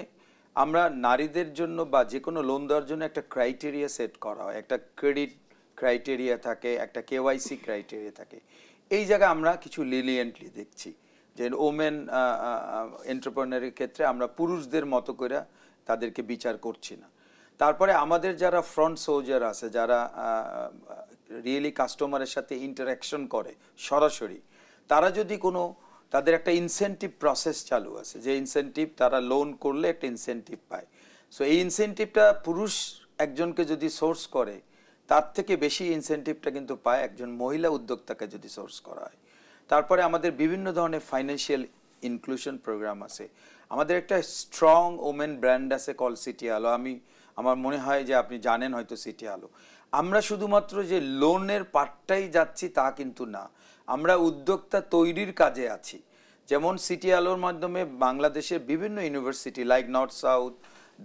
আমরা নারীদের জন্য বা যে কোনো লোন দেওয়ার জন্য একটা ক্রাইটেরিয়া সেট করা হয়, একটা ক্রেডিট ক্রাইটেরিয়া থাকে, একটা কেওয়াইসি ক্রাইটেরিয়া থাকে। এই জায়গায় আমরা কিছু লিনিয়েন্টলি দেখছি যে ওমেন এন্টারপ্রেনারের ক্ষেত্রে আমরা পুরুষদের মতো করে তাদেরকে বিচার করছি না। তারপরে আমাদের যারা ফ্রন্ট সোলজার আছে, যারা রিয়েলি কাস্টমারের সাথে ইন্টারাকশন করে সরাসরি, তারা যদি তাদের একটা ইনসেনটিভ প্রসেস চালু আছে, যে ইনসেনটিভ তারা লোন করলে একটা ইনসেনটিভ পায়। সো এই ইনসেনটিভটা পুরুষ একজনকে যদি সোর্স করে, তার থেকে বেশি ইনসেনটিভটা কিন্তু পায় একজন মহিলা উদ্যোক্তাকে যদি সোর্স করা হয়। তারপরে আমাদের বিভিন্ন ধরনের ফাইন্যান্সিয়াল ইনক্লুশন প্রোগ্রাম আছে। আমাদের একটা স্ট্রং ওমেন ব্র্যান্ড আছে কল সিটি আলো। আমার মনে হয় যে আপনি জানেন হয়তো সিটি আলো। আমরা শুধুমাত্র যে লোনের পার্টটাই যাচ্ছি তা কিন্তু না, আমরা উদ্যোক্তা তৈরির কাজে আছি। যেমন সিটি আলোর মাধ্যমে বাংলাদেশের বিভিন্ন ইউনিভার্সিটি লাইক নর্থ সাউথ,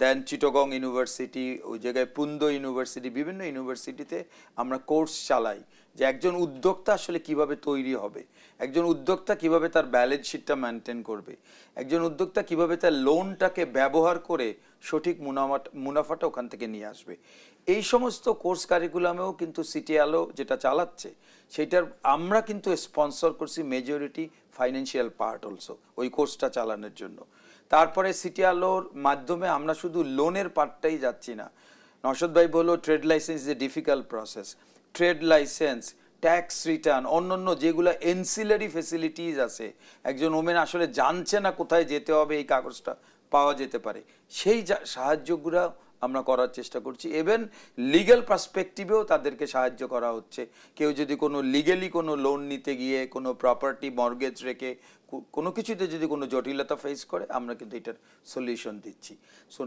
দেন চিটাগং ইউনিভার্সিটি, ওই জায়গায় পুন্দো ইউনিভার্সিটি, বিভিন্ন ইউনিভার্সিটিতে আমরা কোর্স চালাই যে একজন উদ্যোক্তা আসলে কিভাবে তৈরি হবে, একজন উদ্যোক্তা কিভাবে তার ব্যালেন্স শিটটা মেনটেন করবে, একজন উদ্যোক্তা কিভাবে তার লোনটাকে ব্যবহার করে সঠিক মুনাফাটা ওখান থেকে নিয়ে আসবে। এই সমস্ত কোর্স কারিকুলামেও কিন্তু সিটি আলো যেটা চালাচ্ছে সেটার আমরা কিন্তু স্পন্সর করছি মেজরিটি ফাইন্যান্সিয়াল পার্ট অলসো ওই কোর্সটা চালানোর জন্য। তারপরে সিটি আলোর মাধ্যমে আমরা শুধু লোনের পার্টটাই যাচ্ছি না। নওশাদ ভাই বলল trade licence is a difficult process. Trade licence, tax return, অন্যান্য যেগুলো এনসিলারি ফেসিলিটিস আছে, একজন ওমেন আসলে জানছে না কোথায় যেতে হবে এই কাগজটা পাওয়া যেতে পারে, সেই সাহায্যগুলো আমরা করার চেষ্টা করছি। ইভেন লিগ্যাল পার্সপেক্টিভেও তাদেরকে সাহায্য করা হচ্ছে। কেউ যদি কোনো লিগ্যালি কোনো লোন নিতে গিয়ে কোনো প্রপার্টি মর্গেজ রেখে কোনো কিছুতে যদি কোনো জটিলতা ফেস করে, আমরা কিন্তু এটার সলিউশন দিচ্ছি। সো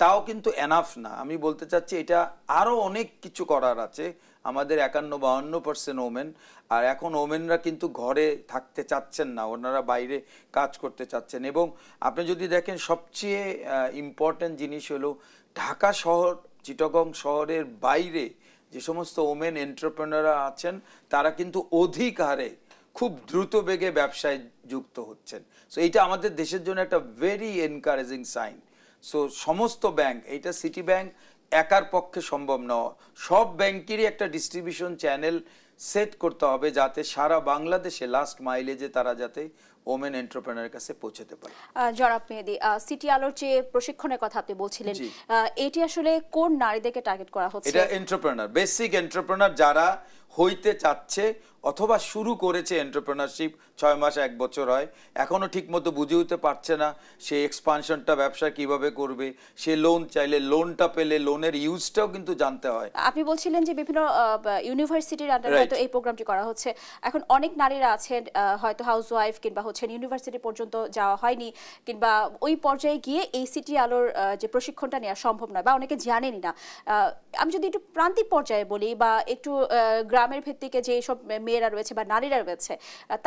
তাও কিন্তু এনাফ না, আমি বলতে চাচ্ছি এটা আরও অনেক কিছু করার আছে। আমাদের 51-52% ওমেন, আর এখন ওমেনরা কিন্তু ঘরে থাকতে চাচ্ছেন না, ওনারা বাইরে কাজ করতে চাচ্ছেন। এবং আপনি যদি দেখেন সবচেয়ে ইম্পর্টেন্ট জিনিস হলো ঢাকা শহর, চিটাগং শহরের বাইরে যে সমস্ত ওমেন এন্টারপ্রেনাররা আছেন তারা কিন্তু অধিক হারে খুব দ্রুত বেগে ব্যবসায় যুক্ত হচ্ছেন। সো এইটা আমাদের দেশের জন্য একটা ভেরি এনকারেজিং সাইন। সো সমস্ত ব্যাংক, এইটা সিটি ব্যাংক একার পক্ষে সম্ভব নয়, সব ব্যাংকেরই একটা ডিস্ট্রিবিউশন চ্যানেল সেট করতে হবে যাতে সারা বাংলাদেশে লাস্ট মাইলেজে তারা যাতে ওমেন এন্টারপ্রেনারের কাছে পৌঁছতে পারে। জনাব মেহেদী, সিটি আলোর যে প্রশিক্ষণের কথা আপনি বলছিলেন, এটি আসলে কোন নারীদেরকে টার্গেট করা হচ্ছে? এটা এন্টারপ্রেনার, বেসিক এন্টারপ্রেনার যারা হইতে চাচ্ছে অথবা শুরু করেছে এন্টারপ্রেনারশিপ, 6 মাস 1 বছর হয়, এখনো ঠিকমতো বুঝে উঠতে পারছে না সে এক্সপানশনটা ব্যবসা কিভাবে করবে, সে লোন চাইলে লোনটা পেলে লোনের ইউজটাও কিন্তু জানতে হয়। আপনি বলছিলেন যে বিভিন্ন ইউনিভার্সিটির আন্ডারে হয়তো এই প্রোগ্রামটি করা হচ্ছে। এখন অনেক নারীরা আছেন হয়তো হাউসওয়াইফ কিংবা হচ্ছেন, ইউনিভার্সিটি পর্যন্ত যাওয়া হয়নি, কিংবা ওই পর্যায়ে গিয়ে এই সিটি আলোর যে প্রশিক্ষণটা নেওয়া সম্ভব নয় বা অনেকে জানেনই না। আমি যদি একটু প্রান্তিক পর্যায়ে বলি বা একটু গ্রামের ভিত্তিকে যে সব মেয়েরা রয়েছে বা নারীরা রয়েছে,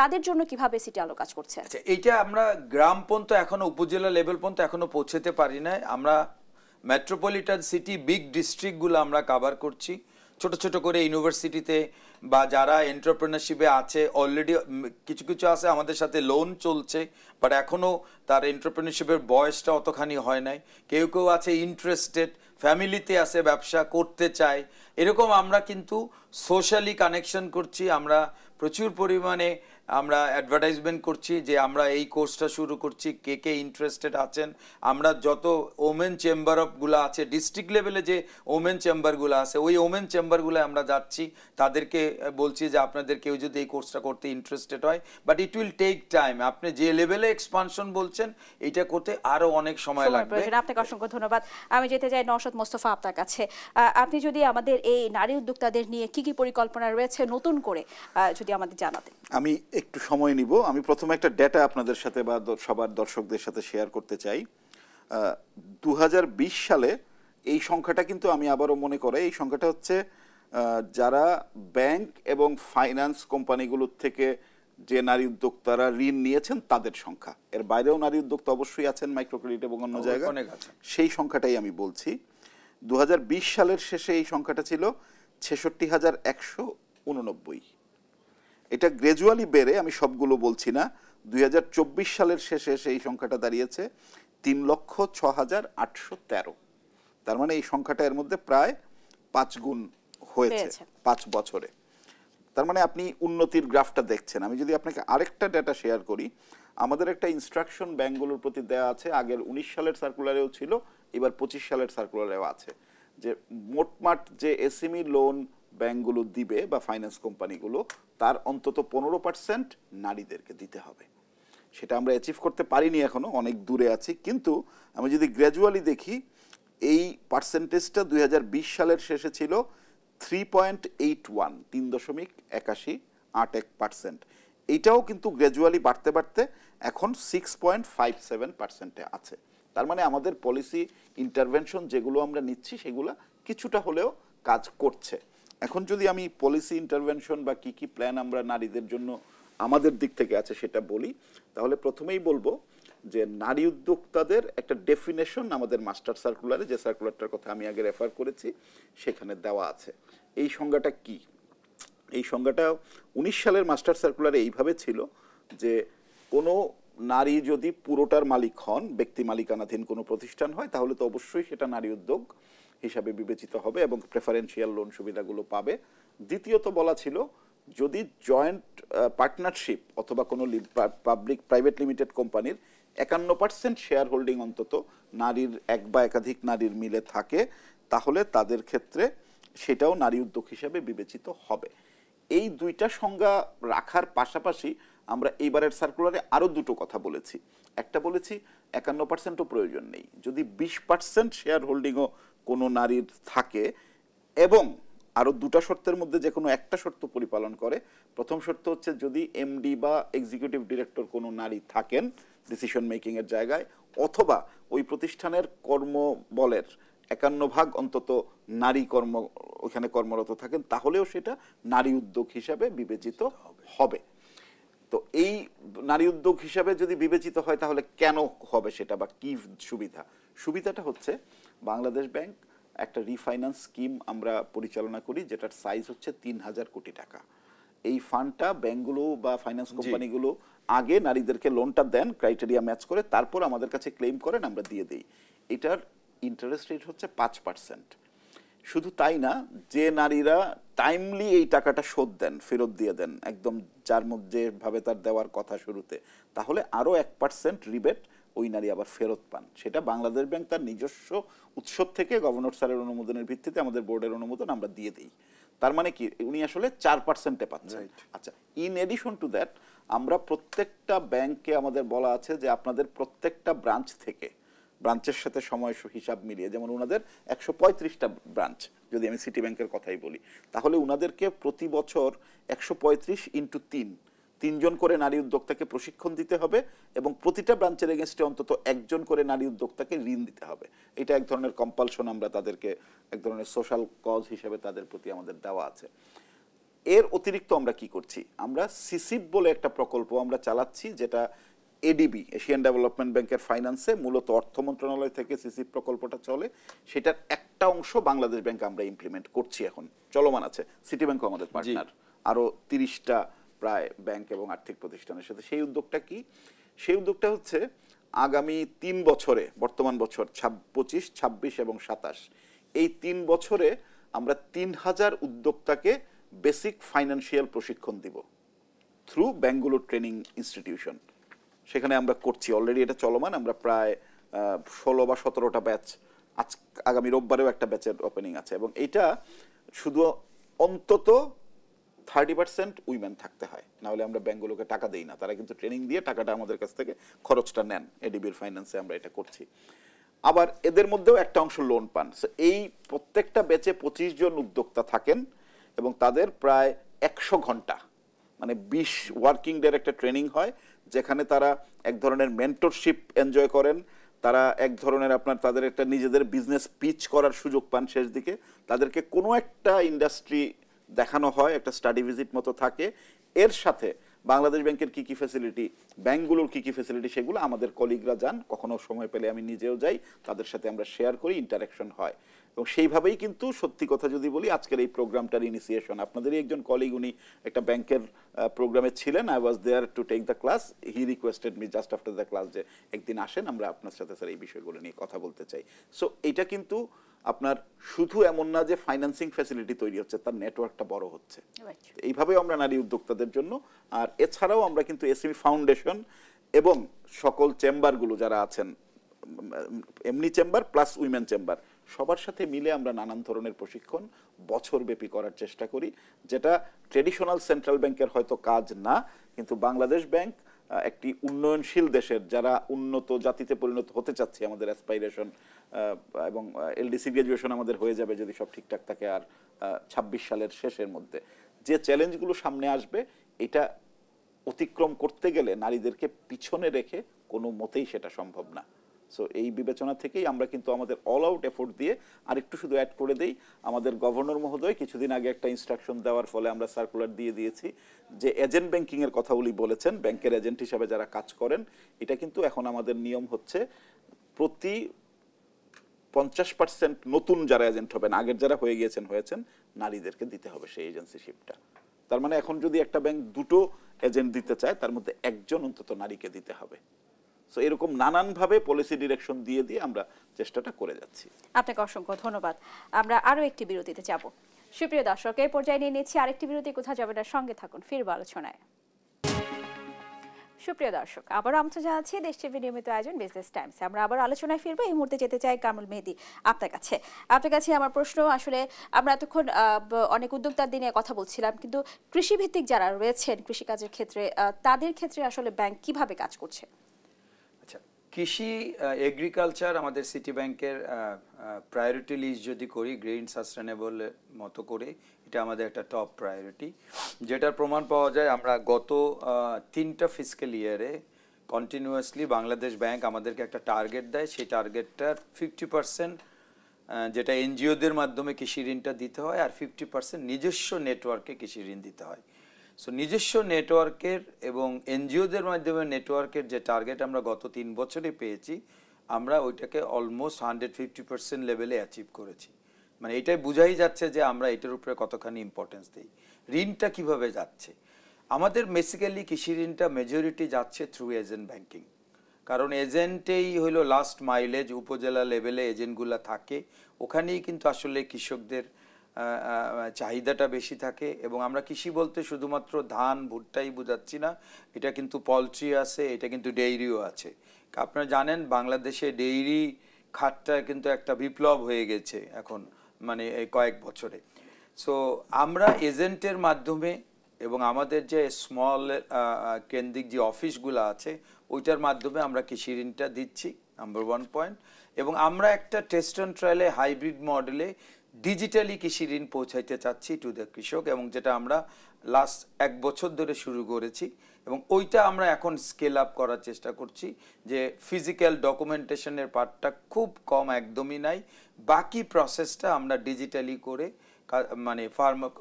তাদের জন্য কিভাবে সিটি আলো কাজ করছে? আচ্ছা, এইটা আমরা গ্রাম পর্যন্ত এখনো, উপজেলা লেভেল পর্যন্ত এখনো পৌঁছতে পারি না। আমরা মেট্রোপলিটন সিটি বিগ ডিস্ট্রিক্টগুলো আমরা কভার করছি, ছোট ছোট করে ইউনিভার্সিটিতে বা যারা এন্টারপ্রেনারশিপে আছে অলরেডি কিছু কিছু আছে আমাদের সাথে লোন চলছে, বাট এখনো তার এন্টারপ্রেনারশিপের বয়সটা অতখানি হয় নাই। কেউ কেউ আছে ইন্টারেস্টেড, ফ্যামিলিতে আছে, ব্যবসা করতে চায়, এরকম আমরা কিন্তু সোশ্যালি কানেকশন করছি। আমরা প্রচুর পরিমাণে আমরা অ্যাডভার্টাইজমেন্ট করছি যে আমরা এই কোর্সটা শুরু করছি, কে কে ইন্টারেস্টেড আছেন। আমরা যত ওমেন চেম্বার অফগুলো আছে ডিস্ট্রিক্ট লেভেলে, যে ওমেন চেম্বারগুলো আছে, ওই ওমেন চেম্বারগুলো আমরা যাচ্ছি, তাদেরকে বলছি যে আপনাদের কেউ যদি এই কোর্সটা করতে ইন্টারেস্টেড হয়, but it will take time. আপনি যে লেভেলে এক্সপানশন বলছেন এটা করতে আরো অনেক সময় লাগবে। আপনাকে অসংখ্য ধন্যবাদ। আমি যেতে চাই নওশাদ মোস্তফা আপনার কাছে। আপনি যদি আমাদের এই নারী উদ্যোক্তাদের নিয়ে কি কি পরিকল্পনা রয়েছে নতুন করে যদি আমাদের জানাতেন। আমি একটু সময় নিব। আমি প্রথমে একটা ডেটা আপনাদের সাথে বা সবার দর্শকদের সাথে শেয়ার করতে চাই। 2020 সালে এই সংখ্যাটা কিন্তু আমি আবারও মনে করে, এই সংখ্যাটা হচ্ছে যারা ব্যাংক এবং ফাইন্যান্স কোম্পানিগুলোর থেকে যে নারী উদ্যোক্তারা ঋণ নিয়েছেন তাদের সংখ্যা। এর বাইরেও নারী উদ্যোক্তা অবশ্যই আছেন মাইক্রো ক্রেডিট এবং অন্য জায়গায়, সেই সংখ্যাটাই আমি বলছি। 2020 সালের শেষে এই সংখ্যাটা ছিল 66,189। এটা গ্র্যাজুয়ালি বেড়ে, আমি সবগুলো বলছি না, 2024 সালের শেষে এই সংখ্যাটা দাঁড়িয়েছে 3,06,813। তার মানে এই সংখ্যাটা এর মধ্যে প্রায় 5 গুণ হয়েছে 5 বছরে। তার মানে আপনি উন্নতির গ্রাফটা দেখছেন। আমি যদি আপনাকে আরেকটা ডেটা শেয়ার করি, আমাদের একটা ইনস্ট্রাকশন ব্যাংকগুলোর প্রতি দেওয়া আছে, আগের 19 সালের সার্কুলারেও ছিল, এবার 25 সালের সার্কুলারেও আছে, যে মোটমাট যে এসএমই লোন ব্যাংকগুলো দিবে বা ফাইন্যান্স কোম্পানিগুলো, তার অন্তত 15% নারীদেরকে দিতে হবে। সেটা আমরা অ্যাচিভ করতে পারিনি এখনো, অনেক দূরে আছি। কিন্তু আমি যদি গ্র্যাজুয়ালি দেখি, এই পার্সেন্টেজটা 2020 সালের শেষে ছিল 3.81, 3.81%। এইটাও কিন্তু গ্র্যাজুয়ালি বাড়তে বাড়তে এখন 6.57%-এ আছে। তার মানে আমাদের পলিসি ইন্টারভেনশন যেগুলো আমরা নিচ্ছি সেগুলো কিছুটা হলেও কাজ করছে। এখন যদি আমি পলিসি ইন্টারভেনশন বা কি কি প্ল্যান আমরা নারীদের জন্য আমাদের দিক থেকে আছে সেটা বলি, তাহলে প্রথমেই বলবো যে নারী উদ্যোক্তাদের একটা ডেফিনেশন আমাদের মাস্টার সার্কুলারে, যে সার্কুলারটার কথা আমি আগে রেফার করেছি, সেখানে দেওয়া আছে। এই সংজ্ঞাটা কি? এই সংজ্ঞাটা 19 সালের মাস্টার সার্কুলারে এইভাবে ছিল যে কোনো নারী যদি পুরোটার মালিক হন, ব্যক্তি মালিকানাধীন কোনো প্রতিষ্ঠান হয়, তাহলে তো অবশ্যই সেটা নারী উদ্যোগ হিসাবে বিবেচিত হবে এবং প্রেফারেন্সিয়াল লোন সুবিধাগুলো পাবে। দ্বিতীয়ত বলা ছিল, যদি জয়েন্ট পার্টনারশিপ অথবা কোনো পাবলিক প্রাইভেট লিমিটেড কোম্পানির 51% শেয়ার হোল্ডিং অন্তত নারীর এক বা একাধিক নারীর মিলে থাকে, তাহলে তাদের ক্ষেত্রে সেটাও নারী উদ্যোগ হিসাবে বিবেচিত হবে। এই দুইটা সংজ্ঞা রাখার পাশাপাশি আমরা এইবারের সার্কুলারে আরও দুটো কথা বলেছি। একটা বলেছি 51%ও প্রয়োজন নেই, যদি 20% শেয়ার হোল্ডিংও কোনো নারীর থাকে, এবং আরও দুটা শর্তের মধ্যে যে কোনো একটা শর্ত পরিপালন করে। প্রথম শর্ত হচ্ছে যদি এমডি বা এক্সিকিউটিভ ডিরেক্টর কোনো নারী থাকেন ডিসিশন মেকিংয়ের জায়গায়, অথবা ওই প্রতিষ্ঠানের কর্মবলের 51% অন্তত নারী ওখানে কর্মরত থাকেন, তাহলেও সেটা নারী উদ্যোগ হিসাবে বিবেচিত হবে। তো এই নারী উদ্যোগ হিসাবে যদি বিবেচিত হয় তাহলে কেন হবে সেটা, বা কি সুবিধাটা হচ্ছে, বাংলাদেশ ব্যাংক একটা রিফাইন্যান্স স্কিম আমরা পরিচালনা করি, যেটার সাইজ হচ্ছে 3,000 কোটি টাকা। এই ফান্ডটা ব্যাংকগুলো বা ফাইন্যান্স কোম্পানিগুলো আগে নারীদেরকে লোনটা দেন ক্রাইটেরিয়া ম্যাচ করে, তারপর আমাদের কাছে ক্লেম করেন, আমরা দিয়ে দিই। এটার ইন্টারেস্ট রেট হচ্ছে 5%। শুধু তাই না, যে নারীরা টাইমলি এই টাকাটা শোধ দেন, ফেরত দিয়ে দেন একদম যার মধ্যে ভাবে তার দেওয়ার কথা শুরুতে, তাহলে আরও 1% রিবেট ওই নারী আবার ফেরত পান। সেটা বাংলাদেশ ব্যাংক তার নিজস্ব উৎস থেকে গভর্নর স্যারের অনুমোদনের ভিত্তিতে, আমাদের বোর্ডের অনুমোদন, আমরা দিয়ে দিই। তার মানে কি, উনি আসলে 4%-এ পাচ্ছেন। আচ্ছা, ইন এডিশন টু দ্যাট, আমরা প্রত্যেকটা ব্যাংকে আমাদের বলা আছে যে আপনাদের প্রত্যেকটা ব্রাঞ্চ থেকে, ব্রাঞ্চের সাথে সময় হিসাব মিলিয়ে, যেমন ওনাদের 135টা ব্রাঞ্চ, যদি আমি সিটি ব্যাংকের কথাই বলি, তাহলে ওনাদেরকে প্রতি বছর 135 × 3 3 জন করে নারী উদ্যোক্তাকে প্রশিক্ষণ দিতে হবে এবং প্রতিটা ব্রাঞ্চের এগেনস্টে অন্তত 1 জন করে নারী উদ্যোক্তাকে ঋণ দিতে হবে। এটা এক ধরনের কম্পালশন, আমরা তাদেরকে এক ধরনের সোশ্যাল কজ হিসেবে তাদের প্রতি আমাদের দেওয়া আছে। এর অতিরিক্ত আমরা কি করছি, আমরা সিসিপ বলে একটা প্রকল্প আমরা চালাচ্ছি, যেটা এডিবি, এশিয়ান ডেভেলপমেন্ট ব্যাংকের ফাইন্যান্সে, মূলত অর্থ মন্ত্রণালয় থেকে সিসিপ প্রকল্পটা চলে। সেটার একটা অংশ বাংলাদেশ ব্যাংক আমরা ইমপ্লিমেন্ট করছি, এখন চলমান আছে। সিটি ব্যাংকও আমাদের পার্টনার, আরো 30টা প্রায় ব্যাংক এবং আর্থিক প্রতিষ্ঠানের সাথে। সেই উদ্যোগটা কি? সেই উদ্যোগটা হচ্ছে আগামী 3 বছরে, বর্তমান বছর 25, 26 এবং 27, এই 3 বছরে আমরা 3000 উদ্যোক্তাকে বেসিক ফাইন্যান্সিয়াল প্রশিক্ষণ দিব থ্রু বেঙ্গালুরু ট্রেনিং ইনস্টিটিউশন। সেখানে আমরা করছি, অলরেডি এটা চলমান। আমরা প্রায় 16 বা 17টা ব্যাচ, আজ আগামী রোববারেও একটা ব্যাচের ওপেনিং আছে। এবং এটা শুধু অন্তত 30% উইমেন থাকতে হয়, নাহলে আমরা ব্যাংকগুলোকে টাকা দেই না। তারা কিন্তু ট্রেনিং দিয়ে টাকাটা আমাদের কাছ থেকে খরচটা নেন। এডিবির ফাইন্যান্সে আমরা এটা করছি। আবার এদের মধ্যেও একটা অংশ লোন পান। এই প্রত্যেকটা ব্যাচে 25 জন উদ্যোক্তা থাকেন এবং তাদের প্রায় 100 ঘন্টা, মানে 20 ওয়ার্কিং ডের একটা ট্রেনিং হয়, যেখানে তারা এক ধরনের মেন্টরশিপ এনজয় করেন। তারা এক ধরনের তাদের একটা নিজেদের বিজনেস পিচ করার সুযোগ পান শেষ দিকে। তাদেরকে কোনো একটা ইন্ডাস্ট্রি দেখানো হয়, একটা স্টাডি ভিজিট মতো থাকে। এর সাথে বাংলাদেশ ব্যাংকের কি কি ফ্যাসিলিটি, ব্যাংকগুলোর কি কি ফ্যাসিলিটি, সেগুলো আমাদের কলিগরা যান, কখনো সময় পেলে আমি নিজেও যাই, তাদের সাথে আমরা শেয়ার করি, ইন্টারাকশন হয়। এবং সেইভাবেই কিন্তু সত্যি কথা যদি বলি, আজকের এই প্রোগ্রামটার ইনিশিয়েশন আপনাদেরই একজন কলিগ, উনি একটা ব্যাংকের প্রোগ্রামে ছিলেন। I was there to take the class. He requested me just after the class যে একদিন আসেন, আমরা আপনার সাথে স্যার এই বিষয়গুলো নিয়ে কথা বলতে চাই। সো এটা কিন্তু আপনার শুধু এমন না যে ফাইন্যান্সিং ফ্যাসিলিটি তৈরি হচ্ছে, তার নেটওয়ার্কটা বড় হচ্ছে। এইভাবেই আমরা নারী উদ্যোক্তাদের জন্য, আর এছাড়াও আমরা কিন্তু এসএমই ফাউন্ডেশন এবং সকল চেম্বারগুলো যারা আছেন, এমনি চেম্বার প্লাস উইমেন চেম্বার, সবার সাথে মিলে আমরা নানান ধরনের প্রশিক্ষণ বছরব্যাপী করার চেষ্টা করি, যেটা ট্রেডিশনাল সেন্ট্রাল ব্যাংকের হয়তো কাজ না, কিন্তু বাংলাদেশ ব্যাংক একটি উন্নয়নশীল দেশের, যারা উন্নত জাতিতে পরিণত হতে চাচ্ছে, আমাদের অ্যাসপাইরেশন, এবং এলডিসি গ্রাজুয়েশন আমাদের হয়ে যাবে যদি সব ঠিকঠাক থাকে, আর 26 সালের শেষের মধ্যে। যে চ্যালেঞ্জগুলো সামনে আসবে, এটা অতিক্রম করতে গেলে নারীদেরকে পিছনে রেখে কোনো মতেই সেটা সম্ভব না। সো এই বিবেচনা থেকেই আমরা কিন্তু আমাদের অল আউট এফোর্ট দিয়ে, আর একটু শুধু অ্যাড করে দেই, আমাদের গভর্নর মহোদয় কিছুদিন আগে একটা ইনস্ট্রাকশন দেওয়ার ফলে আমরা সার্কুলার দিয়ে দিয়েছি যে এজেন্ট ব্যাংকিং এর কথা উনি বলেছেন, ব্যাংকের এজেন্ট হিসাবে যারা কাজ করেন, এটা কিন্তু এখন আমাদের নিয়ম হচ্ছে প্রতি 50% নতুন যারা এজেন্ট হবেন, আগের যারা হয়েছেন, নারীদেরকে দিতে হবে সেই এজেন্সিশিপটা। তার মানে এখন যদি একটা ব্যাংক 2টো এজেন্ট দিতে চায়, তার মধ্যে 1 জন অন্তত নারীকে দিতে হবে। সো এরকম নানানভাবে পলিসি ডিরেকশন দিয়ে আমরা চেষ্টাটা করে যাচ্ছি। আপনাকে অসংখ্য ধন্যবাদ। আমরা আরো একটি বিরতিতে যাব। সুপ্রিয় দর্শক, এই পর্যায়ে নিয়ে নিচ্ছি আরেকটি বিরতি। কোথাও যাবে না, সঙ্গে থাকুন, ফিরবো আলোচনায়। সুপ্রিয় দর্শক, আবার আমন্ত্রণ জানাচ্ছি দেশ টিভি নিয়মিত আয়োজন বিজনেস টাইমস। আমরা আবার আলোচনায় ফিরবো। এই মুহূর্তে যেতে চাই কামরুল মেহেদী আপনার কাছে। আমার প্রশ্ন, আসলে আমরা এতক্ষণ অনেক উদ্যোক্তার দিনে কথা বলছিলাম, কিন্তু কৃষিভিত্তিক যারা রয়েছেন কৃষিকাজের ক্ষেত্রে, তাদের ক্ষেত্রে আসলে ব্যাংক কিভাবে কাজ করছে? আচ্ছা, কৃষি এগ্রিকালচার আমাদের সিটি ব্যাংকের প্রায়োরিটি লিস্ট যদি করি, গ্রিন সাস্টেনেবল মতো করে, এটা আমাদের একটা টপ প্রায়োরিটি, যেটার প্রমাণ পাওয়া যায়। আমরা গত 3টা ফিসক্যাল ইয়ারে কন্টিনিউয়াসলি বাংলাদেশ ব্যাংক আমাদেরকে একটা টার্গেট দেয়, সেই টার্গেটটার 50% যেটা এনজিওদের মাধ্যমে কৃষি ঋণটা দিতে হয়, আর 50% নিজস্ব নেটওয়ার্কে কৃষি ঋণ দিতে হয়। সো নিজস্ব নেটওয়ার্কের এবং এনজিওদের মাধ্যমে নেটওয়ার্কের যে টার্গেট আমরা গত 3 বছরে পেয়েছি, আমরা ওইটাকে অলমোস্ট 150% লেভেলে অ্যাচিভ করেছি। মানে এটাই বোঝাই যাচ্ছে যে আমরা এটার উপরে কতখানি ইম্পর্টেন্স দিই। ঋণটা কিভাবে যাচ্ছে, আমাদের বেসিক্যালি কৃষি ঋণটা মেজরিটি যাচ্ছে থ্রু এজেন্ট ব্যাংকিং, কারণ এজেন্টেই হলো লাস্ট মাইলেজ, উপজেলা লেভেলে এজেন্টগুলো থাকে, ওখানেই কিন্তু আসলে কৃষকদের চাহিদাটা বেশি থাকে। এবং আমরা কৃষি বলতে শুধুমাত্র ধান ভুট্টাই বোঝাচ্ছি না, এটা কিন্তু পোলট্রি আছে, এটা কিন্তু ডেইরিও আছে। আপনারা জানেন বাংলাদেশে ডেইরি খাতটা কিন্তু একটা বিপ্লব হয়ে গেছে এখন, মানে এই কয়েক বছরে। সো আমরা এজেন্টের মাধ্যমে এবং আমাদের যে স্মল কেন্দ্রিক যে অফিসগুলো আছে, ওইটার মাধ্যমে আমরা কৃষি ঋণটা দিচ্ছি, নাম্বার 1 পয়েন্ট। এবং আমরা একটা টেস্ট অ্যান্ড ট্রায়ালে হাইব্রিড মডেলে ডিজিটালি কৃষি ঋণ পৌঁছাইতে চাচ্ছি টু দ্য কৃষক, এবং যেটা আমরা লাস্ট 1 বছর ধরে শুরু করেছি এবং ওইটা আমরা এখন স্কেল আপ করার চেষ্টা করছি যে ফিজিক্যাল ডকুমেন্টেশনের পার্টটা খুব কম, একদমই নাই, বাকি প্রসেসটা আমরা ডিজিটালি করে মানে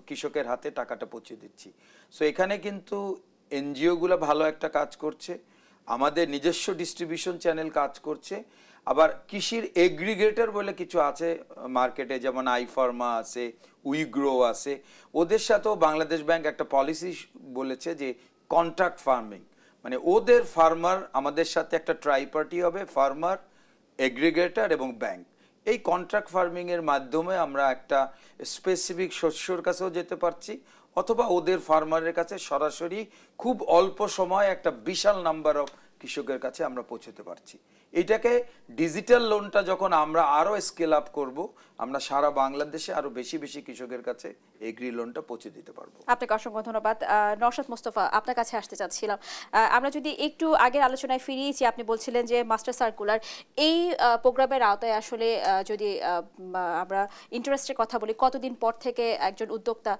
কৃষকের হাতে টাকাটা পৌঁছে দিচ্ছি। সো এখানে কিন্তু এনজিওগুলো ভালো একটা কাজ করছে, আমাদের নিজস্ব ডিস্ট্রিবিউশন চ্যানেল কাজ করছে, আবার কৃষির এগ্রিগেটর বলে কিছু আছে মার্কেটে, যেমন আইফার্মা আছে, উইগ্রো আছে, ওদের সাথেও বাংলাদেশ ব্যাংক একটা পলিসি বলেছে যে কন্ট্রাক্ট ফার্মিং, মানে ওদের ফার্মার আমাদের সাথে একটা ট্রাইপার্টি হবে, ফার্মার, এগ্রিগেটর এবং ব্যাংক। এই কন্ট্রাক্ট ফার্মিং এর মাধ্যমে আমরা একটা স্পেসিফিক শস্যর কাছেও যেতে পারছি, অথবা ওদের ফার্মারের কাছে সরাসরি খুব অল্প সময় একটা বিশাল নাম্বার অফ কৃষকের কাছে আমরা পৌঁছতে পারছি। এটাকে ডিজিটাল লোনটা যখন আমরা আরো স্কেল আপ করব, আমরা সারা বাংলাদেশে আরো বেশি বেশি কৃষকের কাছে এগ্রি লোনটা পৌঁছে দিতে পারবো। আপনাকে অসংখ্য ধন্যবাদ। নওশাদ মোস্তফা, আপনার কাছে আসতে চাচ্ছিলাম, আমরা যদি একটু আগের আলোচনায় ফিরিয়েছি, আপনি বলছিলেন যে মাস্টার সার্কুলার এই প্রোগ্রামের আওতায় আসলে যদি আমরা ইন্টারেস্টের কথা বলি, কতদিন পর থেকে একজন উদ্যোক্তা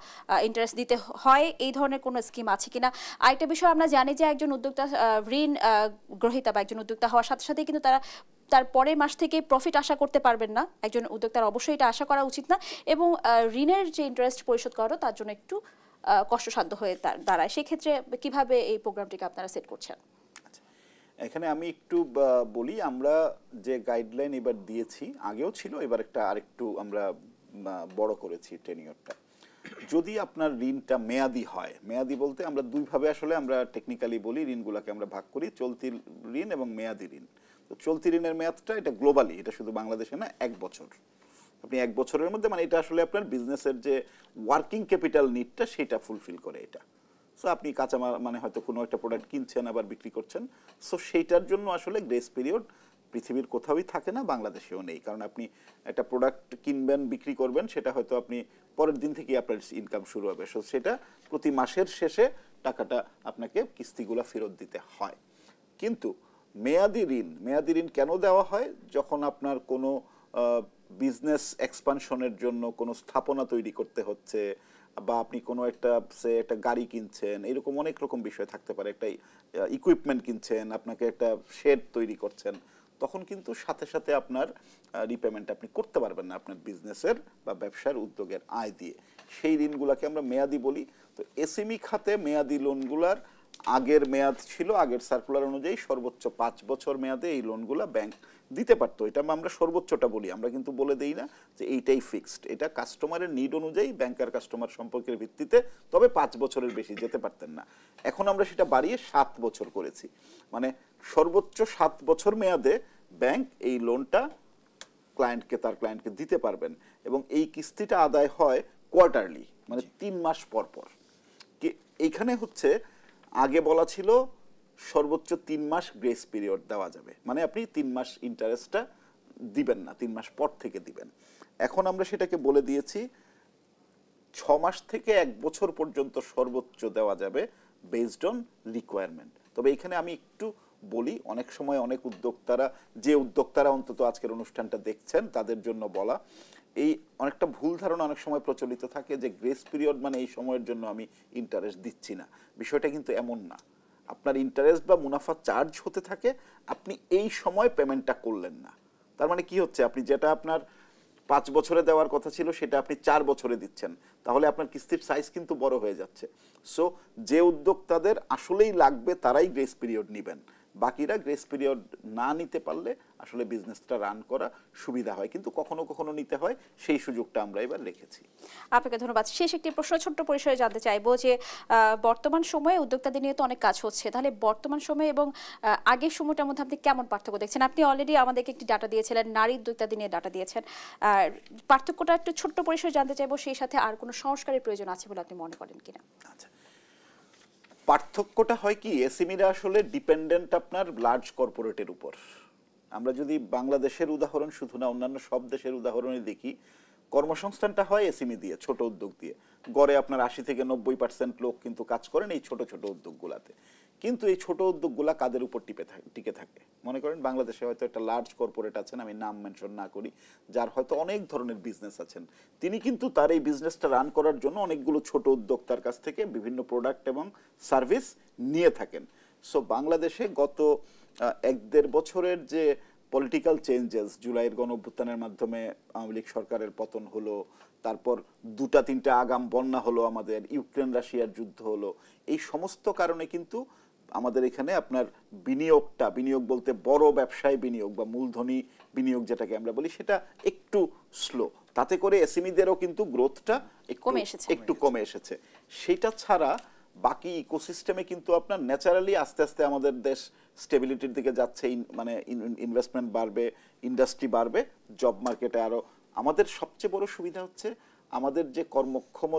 ইন্টারেস্ট দিতে হয়, এই ধরনের কোনো স্কিম আছে কিনা? আরেকটা বিষয় আমরা জানি যে একজন উদ্যোক্তা ঋণ গ্রহীতা বা একজন উদ্যোক্তা হওয়ার সাথে সাথে কিন্তু তার পরের মাস থেকে প্রফিট আশা করতে পারবেন না। একজন উদ্যোক্তার অবশ্যই এটা আশা করা উচিত না, এবং ঋণের যে ইন্টারেস্ট পরিশোধ করা তার জন্য একটু কষ্টসাধ্য হয়ে দাঁড়ায়। সেক্ষেত্রে কিভাবে এই প্রোগ্রামটিকে আপনারা সেট করছেন? এখানে আমি একটু বলি, আমরা যে গাইডলাইন এবার দিয়েছি, আগেও ছিল, এবার আরেকটু আমরা বড় করেছি টেনিয়রটা। যদি আপনার ঋণটা মেয়াদি হয়, মেয়াদি বলতে আমরা দুইভাবে আসলে আমরা টেকনিক্যালি বলি, ঋণগুলোকে আমরা ভাগ করি চলতি ঋণ এবং মেয়াদি ঋণ। তো চলতি ঋণের মেয়াদটা এটা গ্লোবালি, এটা শুধু বাংলাদেশে না, 1 বছর। আপনি 1 বছরের মধ্যে, মানে এটা আসলে আপনার বিজনেসের যে ওয়ার্কিং ক্যাপিটাল নিডটা সেটা ফুলফিল করে এটা। সো আপনি কাঁচামাল মানে হয়তো কোনো একটা প্রোডাক্ট কিনছেন আবার বিক্রি করছেন, সো সেইটার জন্য আসলে গ্রেস পিরিয়ড পৃথিবীর কোথাওই থাকে না, বাংলাদেশেও নেই। কারণ আপনি একটা প্রোডাক্ট কিনবেন, বিক্রি করবেন, সেটা হয়তো আপনি পরের দিন থেকেই আপনার ইনকাম শুরু হবে। সো সেটা প্রতি মাসের শেষে টাকাটা আপনাকে কিস্তিগুলো ফেরত দিতে হয়। কিন্তু মেয়াদি ঋণ কেন দেওয়া হয়? যখন আপনার কোনো বিজনেস এক্সপানশনের জন্য কোনো স্থাপনা তৈরি করতে হচ্ছে, বা আপনি কোনো একটা গাড়ি কিনছেন, এরকম অনেক রকম বিষয় থাকতে পারে, একটা ইকুইপমেন্ট কিনছেন, আপনাকে একটা শেড তৈরি করছেন, তখন কিন্তু সাথে সাথে আপনার রিপেমেন্ট আপনি করতে পারবেন না আপনার বিজনেসের বা ব্যবসার উদ্যোগের আয় দিয়ে। সেই ঋণগুলোকে আমরা মেয়াদি বলি। তো এসএমই খাতে মেয়াদি লোনগুলার আগের মেয়াদ ছিল, আগের সার্কুলার অনুযায়ী সর্বোচ্চ 5 বছর মেয়াদে এই লোনগুলা ব্যাংক দিতে পারতো। এটা আমরা সর্বোচ্চটা বলি, আমরা কিন্তু বলে দেই না যে এইটাই ফিক্সড। এটা কাস্টমারের নিড অনুযায়ী ব্যাংকার কাস্টমার সম্পর্কের ভিত্তিতে, তবে 5 বছরের বেশি যেতে পারতেন না। এখন আমরা সেটা বাড়িয়ে 7 বছর করেছি, মানে সর্বোচ্চ 7 বছর মেয়াদে ব্যাংক এই লোনটা তার ক্লায়েন্টকে দিতে পারবেন। এবং এই কিস্তিটা আদায় হয় কোয়ার্টারলি, মানে 3 মাস পর পর। এইখানে হচ্ছে আগে বলা ছিল সর্বোচ্চ 3 মাস গ্রেস পিরিয়ড দেওয়া যাবে, মানে আপনি 3 মাস ইন্টারেস্টটা দিবেন না, 3 মাস পর থেকে দিবেন। এখন আমরা সেটাকে বলে দিয়েছি 6 মাস থেকে 1 বছর পর্যন্ত সর্বোচ্চ দেওয়া যাবে বেসড অন রিকোয়ারমেন্ট। তবে এখানে আমি একটু বলি, অনেক সময় অনেক উদ্যোক্তারা অন্তত আজকের অনুষ্ঠানটা দেখছেন তাদের জন্য বলা, এই অনেকটা ভুল ধারণা অনেক সময় প্রচলিত থাকে যে গ্রেস পিরিয়ড মানে এই সময়ের জন্য আমি ইন্টারেস্ট দিচ্ছি না। বিষয়টা কিন্তু এমন না। আপনার ইন্টারেস্ট বা মুনাফা চার্জ হতে থাকে, আপনি এই সময় পেমেন্টটা করলেন না, তার মানে কি হচ্ছে, আপনি যেটা আপনার 5 বছরে দেওয়ার কথা ছিল সেটা আপনি 4 বছরে দিচ্ছেন, তাহলে আপনার কিস্তির সাইজ কিন্তু বড় হয়ে যাচ্ছে। সো যে উদ্যোক্তাদের আসলেই লাগবে তারাই গ্রেস পিরিয়ড নেবেন, বাকিরা গ্রেস পিরিয়ড না নিতে পারলে আসলে বিজনেসটা রান করা সুবিধা হয়, কিন্তু কখনো কখনো নিতে হয়, সেই সুযোগটা আমরা এবার রেখেছি। আপনাকে ধন্যবাদ। শেষ একটি প্রশ্ন ছোট্ট পরিসরে জানতে চাইবো যে বর্তমান সময়ে উদ্যোক্তাদের নিয়ে তো অনেক কাজ হচ্ছে, তাহলে বর্তমান সময়ে এবং আগের সময়টার মধ্যে আপনি কেমন পার্থক্য দেখছেন? আপনি অলরেডি আমাদেরকে একটি ডাটা দিয়েছিলেন, নারী উদ্যোক্তাদের নিয়ে ডাটা দিয়েছেন, পার্থক্যটা একটু ছোট্ট পরিসরে জানতে চাইবো, সেই সাথে আর কোনো সংস্কারের প্রয়োজন আছে বলে আপনি মনে করেন কিনা? আচ্ছা, পার্থক্যটা হয় কি, এসএমইরা আসলে ডিপেন্ডেন্ট আপনার লার্জ কর্পোরেটের উপর। আমরা যদি বাংলাদেশের উদাহরণ শুধু না, অন্যান্য সব দেশের উদাহরণে দেখি, কর্মসংস্থানটা হয় এসএমই দিয়ে, ছোট উদ্যোগ দিয়ে। গড়ে আপনার 80 থেকে 90% লোক কিন্তু কাজ করেন এই ছোট ছোট উদ্যোগগুলাতে। কিন্তু এই ছোট উদ্যোগগুলা কাদের উপর টিকে থাকে? মনে করেন বাংলাদেশে হয়তো একটা লার্জ কর্পোরেট আছেন, আমি নাম মেনশন না করি, যার হয়তো অনেক ধরনের বিজনেস আছেন, তিনি কিন্তু তার এই বিজনেসটা রান করার জন্য অনেকগুলো ছোট উদ্যোক্তার কাছ থেকে বিভিন্ন প্রোডাক্ট এবং সার্ভিস নিয়ে থাকেন। সো বাংলাদেশে গত 1-1.5 বছরের যে পলিটিক্যাল চেঞ্জেস, জুলাইয়ের গণঅভ্যুত্থানের মাধ্যমে আওয়ামী লীগ সরকারের পতন হলো, তারপর 2-3টা আগাম বন্যা হলো, আমাদের ইউক্রেন রাশিয়ার যুদ্ধ হলো, এই সমস্ত কারণে কিন্তু আমাদের এখানে আপনার বিনিয়োগ বলতে বড় ব্যবসায় বিনিয়োগ বা মূলধনী বিনিয়োগ যেটাকে আমরা বলি, সেটা একটু স্লো। তাতে করে এসএমইদেরও কিন্তু গ্রোথটা একটু কমে এসেছে। সেটা ছাড়া বাকি ইকোসিস্টেমে কিন্তু আপনার ন্যাচারালি আস্তে আস্তে আমাদের দেশ স্টেবিলিটির দিকে যাচ্ছে, মানে ইনভেস্টমেন্ট বাড়বে, ইন্ডাস্ট্রি বাড়বে, জব মার্কেটে আরো। আমাদের সবচেয়ে বড় সুবিধা হচ্ছে আমাদের যে কর্মক্ষম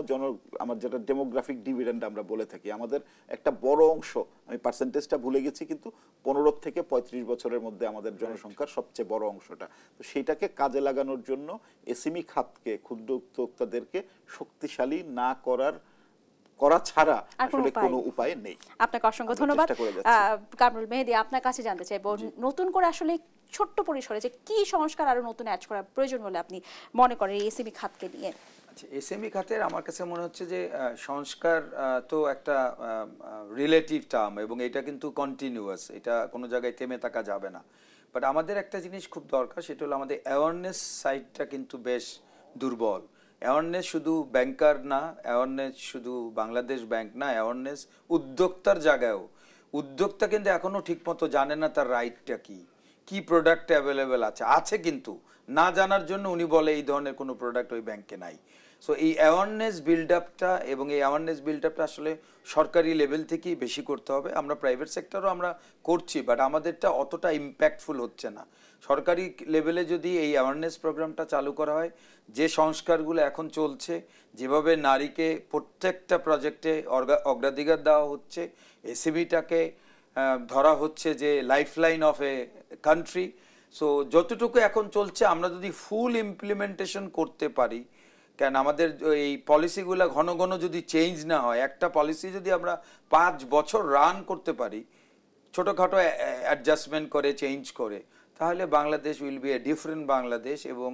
আমার যেটা ডেমোগ্রাফিক ডিভিডেন্ড আমরা বলে থাকি, আমাদের একটা বড় অংশ, আমি পার্সেন্টেজটা ভুলে গেছি, কিন্তু 15 থেকে 35 বছরের মধ্যে আমাদের জনসংখ্যার সবচেয়ে বড় অংশটা। তো সেইটাকে কাজে লাগানোর জন্য এসএমই খাতকে, ক্ষুদ্র উদ্যোক্তাদেরকে শক্তিশালী না করা ছাড়া আসলে কোনো উপায় নেই। আপনাকে অসংখ্য ধন্যবাদ। কামরুল মেহেদী, আপনার কাছে জানতে চাইবো, নতুন করে আসলে ছোট্ট পরিসরে যে কি সংস্কার আরো নতুন অ্যাড করা প্রয়োজন বলে আপনি মনে করেন এসএমই খাতকে নিয়ে? এসএমই খাতের আমার কাছে মনে হচ্ছে যে সংস্কার তো একটা রিলেটিভ টার্ম এবং এটা কিন্তু কন্টিনিউয়াস, এটা কোনো জায়গায় থেমে থাকা যাবে না। বাট আমাদের একটা জিনিস খুব দরকার, সেটা হলো আমাদের অ্যাওয়ারনেস সাইডটা কিন্তু বেশ দুর্বল। অ্যাওয়ারনেস শুধু ব্যাংকার না, অ্যাওয়ারনেস শুধু বাংলাদেশ ব্যাংক না, অ্যাওয়ারনেস উদ্যোক্তার জায়গায়ও। উদ্যোক্তা কিন্তু এখনো ঠিকমতো জানে না তার রাইটটা কি প্রোডাক্ট অ্যাভেলেবেল আছে কিন্তু না জানার জন্য উনি বলে এই ধরনের কোনো প্রোডাক্ট ওই ব্যাংকে নাই। সো এই অ্যাওয়ারনেস বিল্ড আপটা, এবং এই অ্যাওয়ারনেস বিল্ড আপটা আসলে সরকারি লেভেল থেকেই বেশি করতে হবে। আমরা প্রাইভেট সেক্টরও আমরা করছি, বাট আমাদেরটা অতটা ইম্প্যাক্টফুল হচ্ছে না। সরকারি লেভেলে যদি এই অ্যাওয়ারনেস প্রোগ্রামটা চালু করা হয়, যে সংস্কারগুলো এখন চলছে, যেভাবে নারীকে প্রত্যেকটা প্রজেক্টে অগ্রাধিকার দেওয়া হচ্ছে, এসএমইটাকে ধরা হচ্ছে যে lifeline of a country, so যতটুকু এখন চলছে আমরা যদি ফুল ইমপ্লিমেন্টেশন করতে পারি, কেন আমাদের এই পলিসিগুলো ঘন ঘন যদি চেঞ্জ না হয়, একটা পলিসি যদি আমরা 5 বছর রান করতে পারি ছোটোখাটো অ্যাডজাস্টমেন্ট করে, চেঞ্জ করে, তাহলে Bangladesh will B a different Bangladesh. এবং